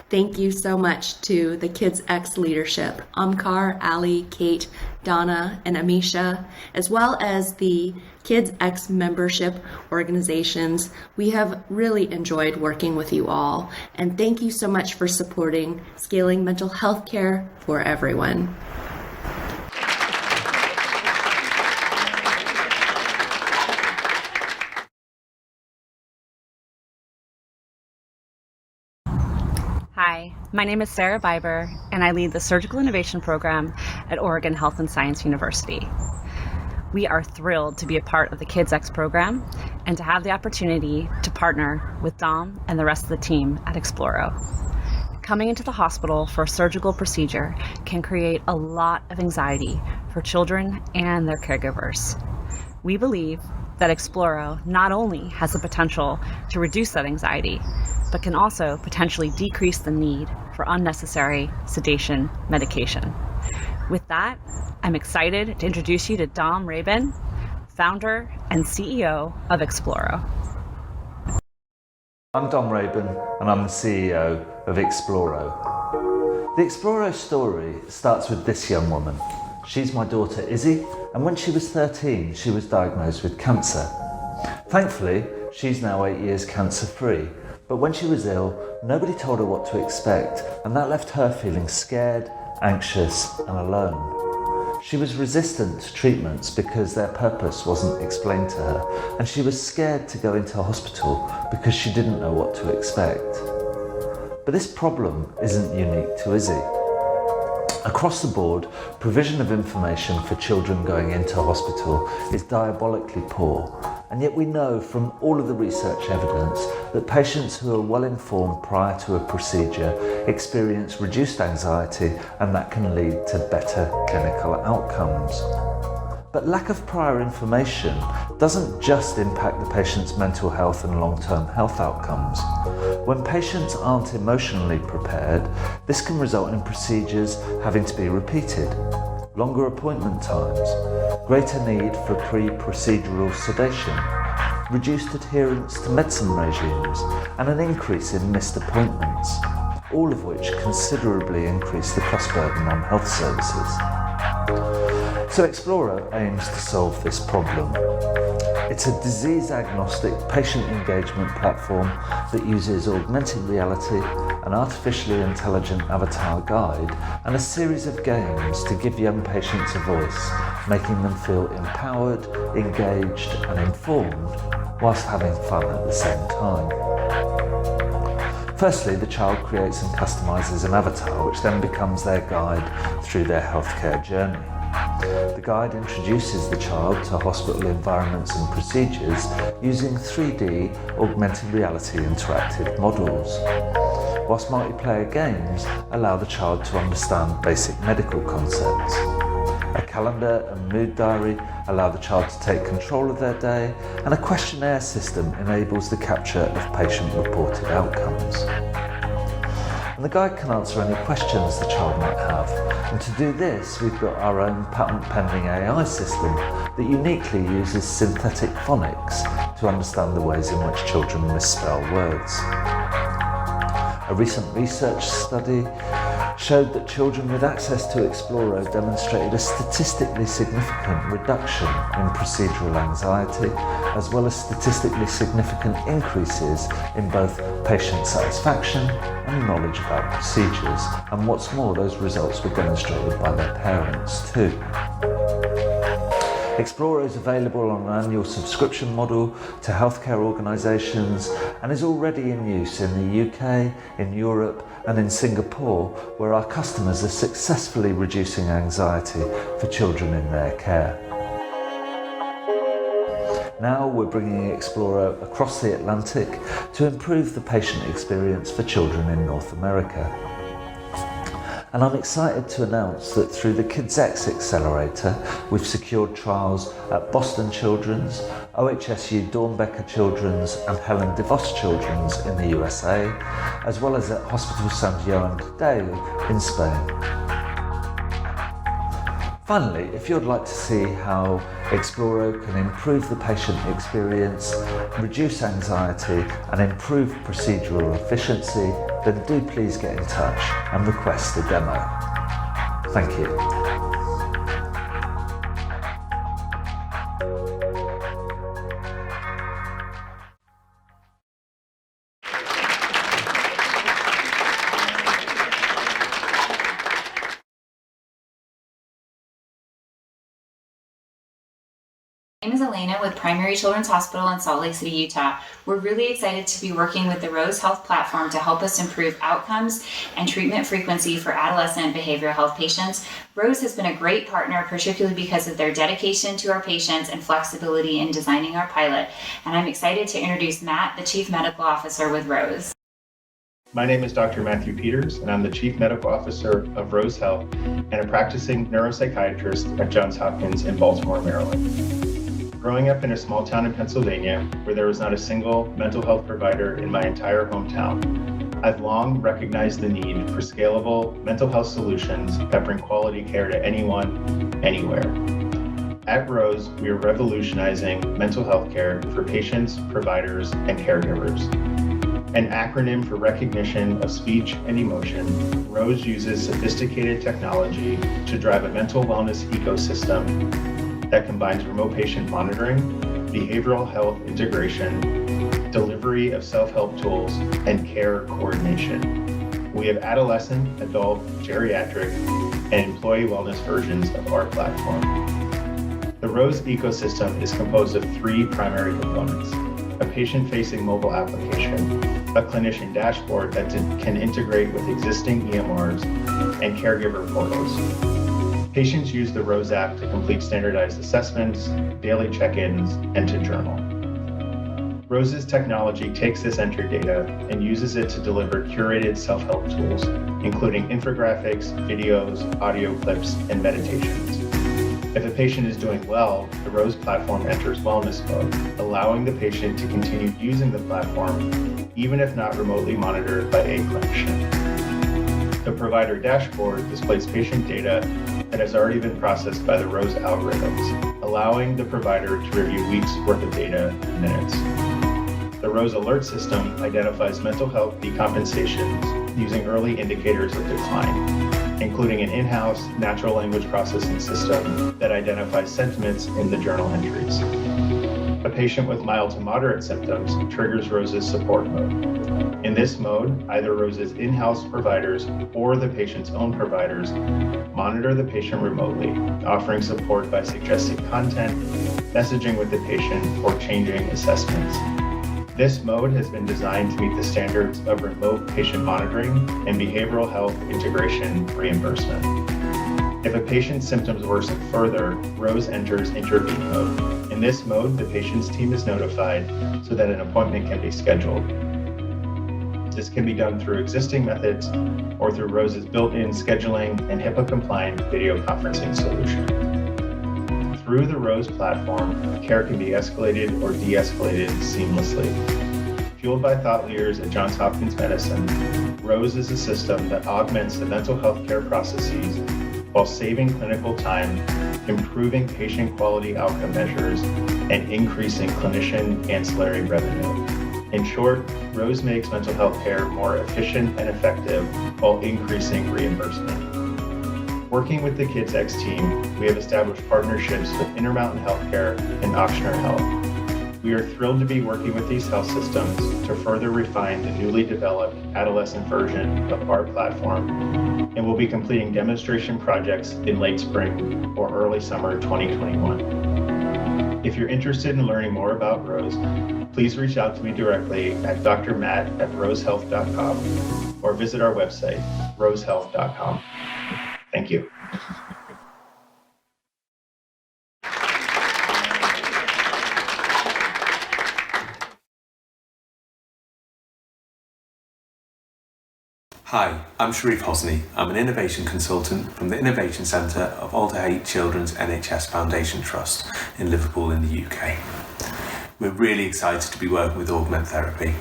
Thank you so much to the KidsX leadership, Amkar, Ali, Kate, Donna, and Amisha, as well as the KidsX membership organizations. We have really enjoyed working with you all, and thank you so much for supporting scaling mental health care for everyone. Hi, my name is Sarah Biber, and I lead the Surgical Innovation Program at Oregon Health and Science University. We are thrilled to be a part of the KidsX program and to have the opportunity to partner with Dom and the rest of the team at Exploro. Coming into the hospital for a surgical procedure can create a lot of anxiety for children and their caregivers. We believe that Exploro not only has the potential to reduce that anxiety, but can also potentially decrease the need for unnecessary sedation medication. With that, I'm excited to introduce you to Dom Rabin, founder and CEO of Exploro. I'm Dom Rabin, and I'm the CEO of Exploro. The Exploro story starts with this young woman. She's my daughter Izzy, and when she was 13, she was diagnosed with cancer. Thankfully, she's now 8 years cancer-free, but when she was ill, nobody told her what to expect, and that left her feeling scared, anxious, and alone. She was resistant to treatments because their purpose wasn't explained to her, and she was scared to go into hospital because she didn't know what to expect. But this problem isn't unique to Izzy. Across the board, provision of information for children going into hospital is diabolically poor, and yet we know from all of the research evidence that patients who are well informed prior to a procedure experience reduced anxiety, and that can lead to better clinical outcomes. But lack of prior information doesn't just impact the patient's mental health and long-term health outcomes. When patients aren't emotionally prepared, this can result in procedures having to be repeated, longer appointment times, greater need for pre-procedural sedation, reduced adherence to medicine regimes, and an increase in missed appointments, all of which considerably increase the cost burden on health services. So Exploro aims to solve this problem. It's a disease-agnostic patient engagement platform that uses augmented reality, an artificially intelligent avatar guide, and a series of games to give young patients a voice, making them feel empowered, engaged, and informed, whilst having fun at the same time. Firstly, the child creates and customises an avatar, which then becomes their guide through their healthcare journey. The guide introduces the child to hospital environments and procedures using 3D augmented reality interactive models, whilst multiplayer games allow the child to understand basic medical concepts. A calendar and mood diary allow the child to take control of their day, and a questionnaire system enables the capture of patient-reported outcomes. And the guide can answer any questions the child might have. And to do this, we've got our own patent-pending AI system that uniquely uses synthetic phonics to understand the ways in which children misspell words. A recent research study showed that children with access to Exploro demonstrated a statistically significant reduction in procedural anxiety, as well as statistically significant increases in both patient satisfaction and knowledge about procedures. And what's more, those results were demonstrated by their parents too. Exploro is available on an annual subscription model to healthcare organisations and is already in use in the UK, in Europe and in Singapore, where our customers are successfully reducing anxiety for children in their care. Now we're bringing Exploro across the Atlantic to improve the patient experience for children in North America. And I'm excited to announce that through the KidsX Accelerator, we've secured trials at Boston Children's, OHSU Dornbecker Children's and Helen DeVos Children's in the USA, as well as at Hospital Sant Joan de Déu in Spain. Finally, if you'd like to see how Exploro can improve the patient experience, reduce anxiety and improve procedural efficiency, then do please get in touch and request a demo. Thank you. My name is Elena with Primary Children's Hospital in Salt Lake City, Utah. We're really excited to be working with the Rose Health platform to help us improve outcomes and treatment frequency for adolescent behavioral health patients. Rose has been a great partner, particularly because of their dedication to our patients and flexibility in designing our pilot. And I'm excited to introduce Matt, the Chief Medical Officer with Rose. My name is Dr. Matthew Peters, and I'm the Chief Medical Officer of Rose Health and a practicing neuropsychiatrist at Johns Hopkins in Baltimore, Maryland. Growing up in a small town in Pennsylvania, where there was not a single mental health provider in my entire hometown, I've long recognized the need for scalable mental health solutions that bring quality care to anyone, anywhere. At Rose, we are revolutionizing mental health care for patients, providers, and caregivers. An acronym for recognition of speech and emotion, Rose uses sophisticated technology to drive a mental wellness ecosystem that combines remote patient monitoring, behavioral health integration, delivery of self-help tools, and care coordination. We have adolescent, adult, geriatric, and employee wellness versions of our platform. The ROSE ecosystem is composed of 3 primary components: a patient-facing mobile application, a clinician dashboard that can integrate with existing EMRs, and caregiver portals. Patients use the ROSE app to complete standardized assessments, daily check-ins, and to journal. ROSE's technology takes this entry data and uses it to deliver curated self-help tools, including infographics, videos, audio clips, and meditations. If a patient is doing well, the ROSE platform enters wellness mode, allowing the patient to continue using the platform even if not remotely monitored by a clinician. The provider dashboard displays patient data that has already been processed by the ROSE algorithms, allowing the provider to review weeks' worth of data in minutes. The ROSE alert system identifies mental health decompensations using early indicators of decline, including an in-house natural language processing system that identifies sentiments in the journal entries. A patient with mild to moderate symptoms triggers ROSE's support mode. In this mode, either ROSE's in-house providers or the patient's own providers monitor the patient remotely, offering support by suggesting content, messaging with the patient, or changing assessments. This mode has been designed to meet the standards of remote patient monitoring and behavioral health integration reimbursement. If a patient's symptoms worsen further, ROSE enters intervene mode. In this mode, the patient's team is notified so that an appointment can be scheduled. This can be done through existing methods or through ROSE's built-in scheduling and HIPAA-compliant video conferencing solution. Through the ROSE platform, care can be escalated or de-escalated seamlessly. Fueled by thought leaders at Johns Hopkins Medicine, ROSE is a system that augments the mental health care processes while saving clinical time, improving patient quality outcome measures, and increasing clinician ancillary revenue. In short, ROSE makes mental health care more efficient and effective while increasing reimbursement. Working with the KidsX team, we have established partnerships with Intermountain Healthcare and Ochsner Health. We are thrilled to be working with these health systems to further refine the newly developed adolescent version of our platform, and will be completing demonstration projects in late spring or early summer 2021. If you're interested in learning more about ROSE, please reach out to me directly at drmatt@rosehealth.com or visit our website, rosehealth.com. Thank you. Hi, I'm Sharif Hosni. I'm an innovation consultant from the Innovation Centre of Alder Hey Children's NHS Foundation Trust in Liverpool in the UK. We're really excited to be working with Augment Therapy.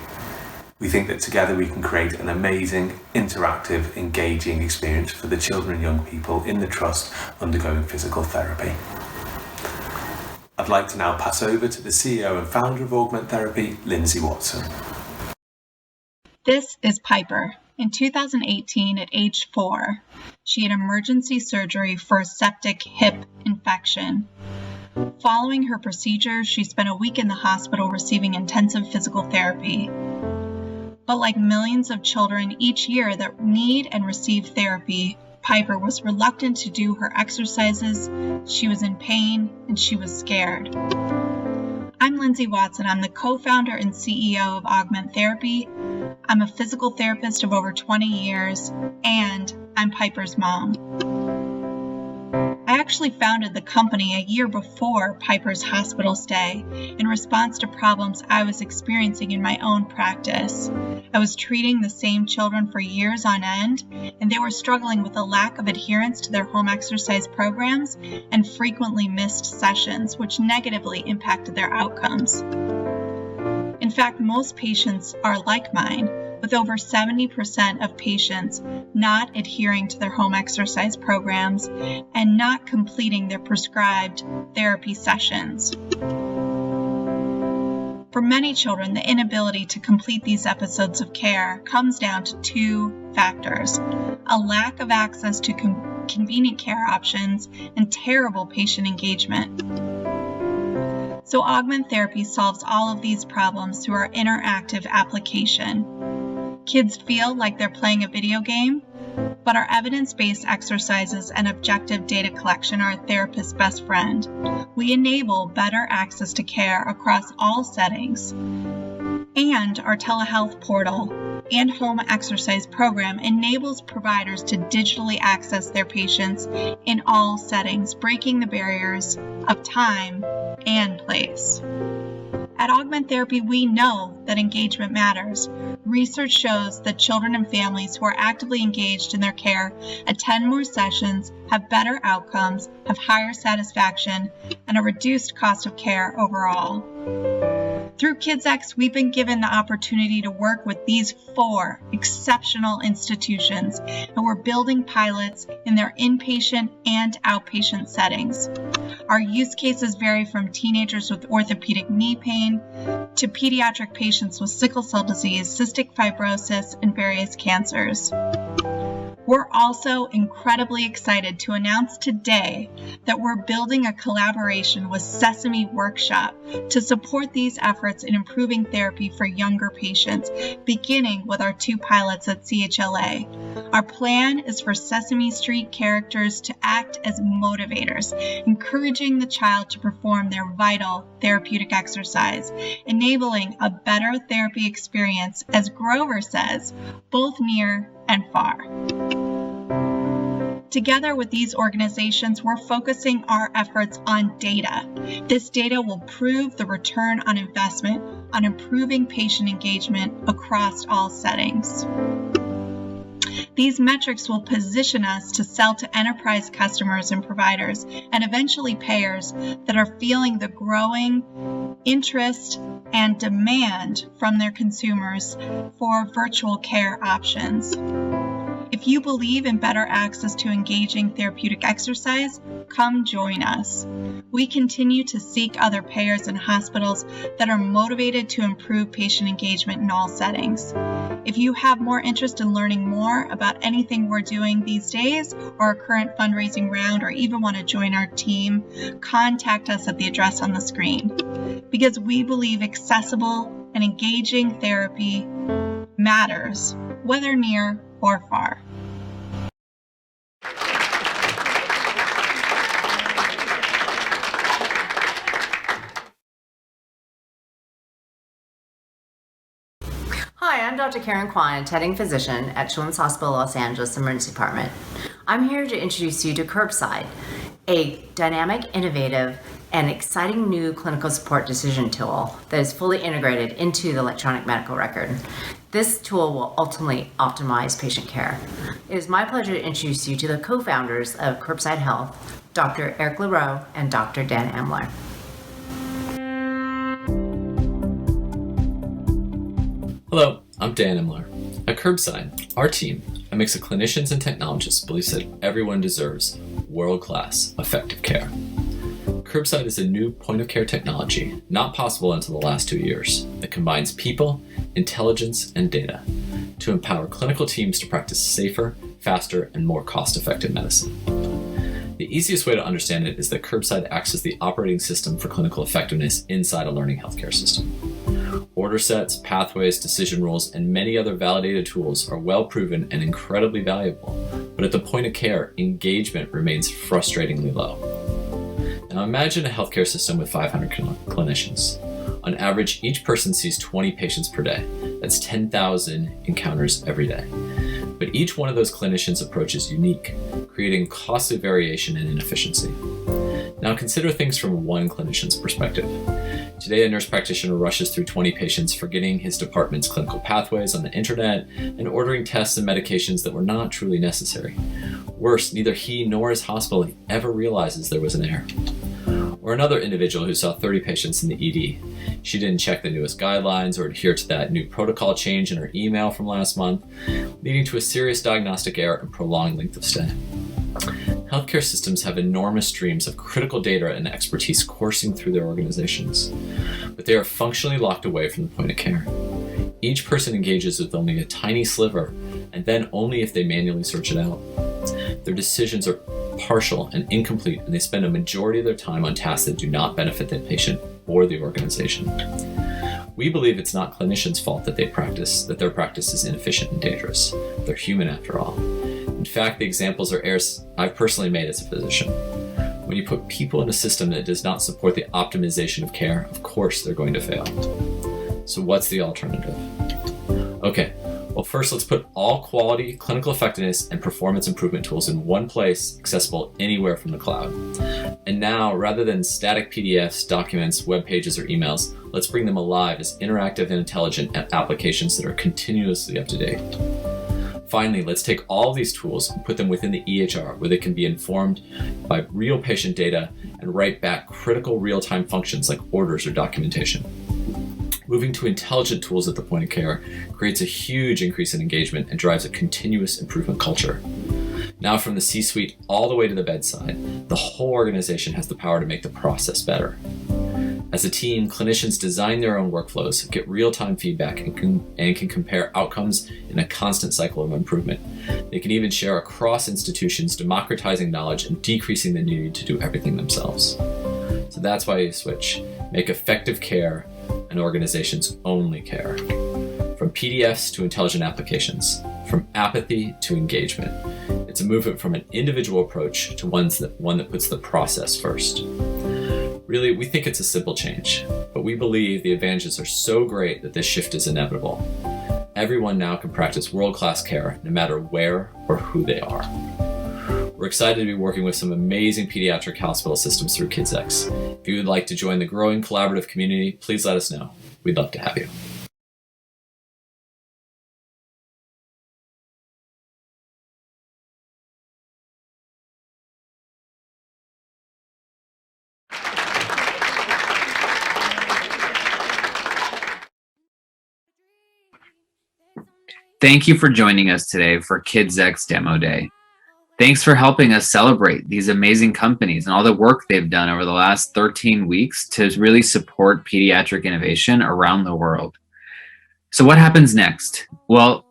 We think that together we can create an amazing, interactive, engaging experience for the children and young people in the Trust undergoing physical therapy. I'd like to now pass over to the CEO and founder of Augment Therapy, Lindsay Watson. This is Piper. In 2018, at age 4, she had emergency surgery for a septic hip infection. Following her procedure, she spent a week in the hospital receiving intensive physical therapy. But like millions of children each year that need and receive therapy, Piper was reluctant to do her exercises, she was in pain, and she was scared. I'm Lindsay Watson. I'm the co-founder and CEO of Augment Therapy. I'm a physical therapist of over 20 years, and I'm Piper's mom. I actually founded the company a year before Piper's hospital stay in response to problems I was experiencing in my own practice. I was treating the same children for years on end, and they were struggling with a lack of adherence to their home exercise programs and frequently missed sessions, which negatively impacted their outcomes. In fact, most patients are like mine, with over 70% of patients not adhering to their home exercise programs and not completing their prescribed therapy sessions. For many children, the inability to complete these episodes of care comes down to 2 factors: a lack of access to convenient care options and terrible patient engagement. So Augment Therapy solves all of these problems through our interactive application. Kids feel like they're playing a video game, but our evidence-based exercises and objective data collection are a therapist's best friend. We enable better access to care across all settings, and our telehealth portal and home exercise program enables providers to digitally access their patients in all settings, breaking the barriers of time and place. At Augment Therapy, we know that engagement matters. Research shows that children and families who are actively engaged in their care attend more sessions, have better outcomes, have higher satisfaction, and a reduced cost of care overall. Through KidsX, we've been given the opportunity to work with these 4 exceptional institutions, and we're building pilots in their inpatient and outpatient settings. Our use cases vary from teenagers with orthopedic knee pain to pediatric patients with sickle cell disease, cystic fibrosis, and various cancers. We're also incredibly excited to announce today that we're building a collaboration with Sesame Workshop to support these efforts in improving therapy for younger patients, beginning with our 2 pilots at CHLA. Our plan is for Sesame Street characters to act as motivators, encouraging the child to perform their vital therapeutic exercise, enabling a better therapy experience, as Grover says, both near and far. Together with these organizations, we're focusing our efforts on data. This data will prove the return on investment on improving patient engagement across all settings. These metrics will position us to sell to enterprise customers and providers, and eventually payers that are feeling the growing interest and demand from their consumers for virtual care options. If you believe in better access to engaging therapeutic exercise, come join us. We continue to seek other payers and hospitals that are motivated to improve patient engagement in all settings. If you have more interest in learning more about anything we're doing these days, or our current fundraising round, or even want to join our team, contact us at the address on the screen. Because we believe accessible and engaging therapy matters, whether near or far. Hi, I'm Dr. Karen Kwan, attending physician at Children's Hospital Los Angeles Emergency Department. I'm here to introduce you to Curbside, a dynamic, innovative, and exciting new clinical support decision tool that is fully integrated into the electronic medical record. This tool will ultimately optimize patient care. It is my pleasure to introduce you to the co-founders of Curbside Health, Dr. Eric LaRoe and Dr. Dan Emler. Hello, I'm Dan Emler. At Curbside, our team, a mix of clinicians and technologists, believes that everyone deserves world-class, effective care. Curbside is a new point-of-care technology, not possible until the last 2 years, that combines people, intelligence, and data to empower clinical teams to practice safer, faster, and more cost-effective medicine. The easiest way to understand it is that Curbside acts as the operating system for clinical effectiveness inside a learning healthcare system. Order sets, pathways, decision rules, and many other validated tools are well proven and incredibly valuable, but at the point of care, engagement remains frustratingly low. Now imagine a healthcare system with 500 clinicians. On average, each person sees 20 patients per day. That's 10,000 encounters every day. But each one of those clinicians' approach is unique, creating costly variation and inefficiency. Now consider things from one clinician's perspective. Today, a nurse practitioner rushes through 20 patients, forgetting his department's clinical pathways on the internet and ordering tests and medications that were not truly necessary. Worse, neither he nor his hospital ever realizes there was an error. Or another individual who saw 30 patients in the ED. She didn't check the newest guidelines or adhere to that new protocol change in her email from last month, leading to a serious diagnostic error and prolonged length of stay. Healthcare systems have enormous streams of critical data and expertise coursing through their organizations, but they are functionally locked away from the point of care. Each person engages with only a tiny sliver, and then only if they manually search it out. Their decisions are partial and incomplete, and they spend a majority of their time on tasks that do not benefit the patient or the organization. We believe it's not clinicians' fault that their practice is inefficient and dangerous. They're human after all. In fact, the examples are errors I've personally made as a physician. When you put people in a system that does not support the optimization of care, of course they're going to fail. So what's the alternative? Okay, well first let's put all quality, clinical effectiveness, and performance improvement tools in one place, accessible anywhere from the cloud. And now, rather than static PDFs, documents, web pages, or emails, let's bring them alive as interactive and intelligent applications that are continuously up to date. Finally, let's take all of these tools and put them within the EHR, where they can be informed by real patient data and write back critical real-time functions like orders or documentation. Moving to intelligent tools at the point of care creates a huge increase in engagement and drives a continuous improvement culture. Now, from the C-suite all the way to the bedside, the whole organization has the power to make the process better. As a team, clinicians design their own workflows, get real-time feedback, and can compare outcomes in a constant cycle of improvement. They can even share across institutions, democratizing knowledge and decreasing the need to do everything themselves. So that's why you switch. Make effective care an organization's only care. From PDFs to intelligent applications, from apathy to engagement. It's a movement from an individual approach to one that puts the process first. Really, we think it's a simple change, but we believe the advantages are so great that this shift is inevitable. Everyone now can practice world-class care, no matter where or who they are. We're excited to be working with some amazing pediatric hospital systems through KidsX. If you would like to join the growing collaborative community, please let us know. We'd love to have you. Thank you for joining us today for KidsX Demo Day. Thanks for helping us celebrate these amazing companies and all the work they've done over the last 13 weeks to really support pediatric innovation around the world. So what happens next? Well,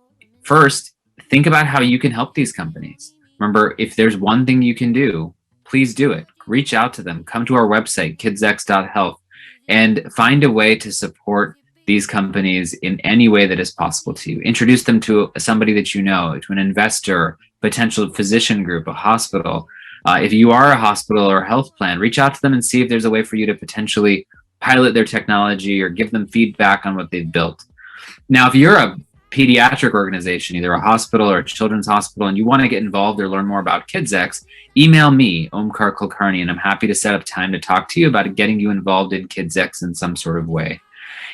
first, think about how you can help these companies. Remember, if there's one thing you can do, please do it. Reach out to them. Come to our website, kidsx.health, and find a way to support these companies in any way that is possible to you. Introduce them to somebody that you know, to an investor, potential physician group, a hospital. If you are a hospital or a health plan, reach out to them and see if there's a way for you to potentially pilot their technology or give them feedback on what they've built. Now, if you're a pediatric organization, either a hospital or a children's hospital, and you want to get involved or learn more about KidsX, email me, Omkar Kulkarni, and I'm happy to set up time to talk to you about getting you involved in KidsX in some sort of way.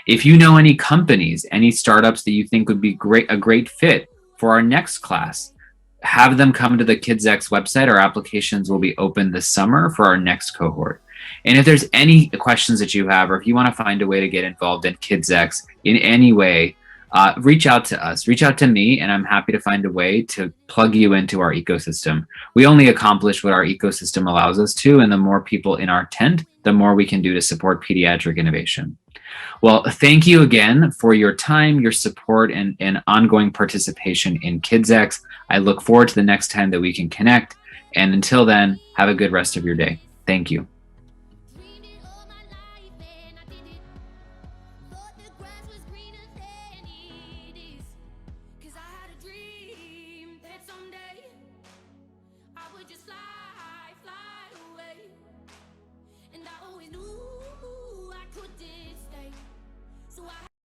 If you know any companies, any startups that you think would be a great fit for our next class, have them come to the KidsX website. Our applications will be open this summer for our next cohort. And if there's any questions that you have, or if you want to find a way to get involved in KidsX in any way, reach out to us, reach out to me, and I'm happy to find a way to plug you into our ecosystem. We only accomplish what our ecosystem allows us to, and the more people in our tent, the more we can do to support pediatric innovation. Well, thank you again for your time, your support, and ongoing participation in KidsX. I look forward to the next time that we can connect. And until then, have a good rest of your day. Thank you. Someday I would just fly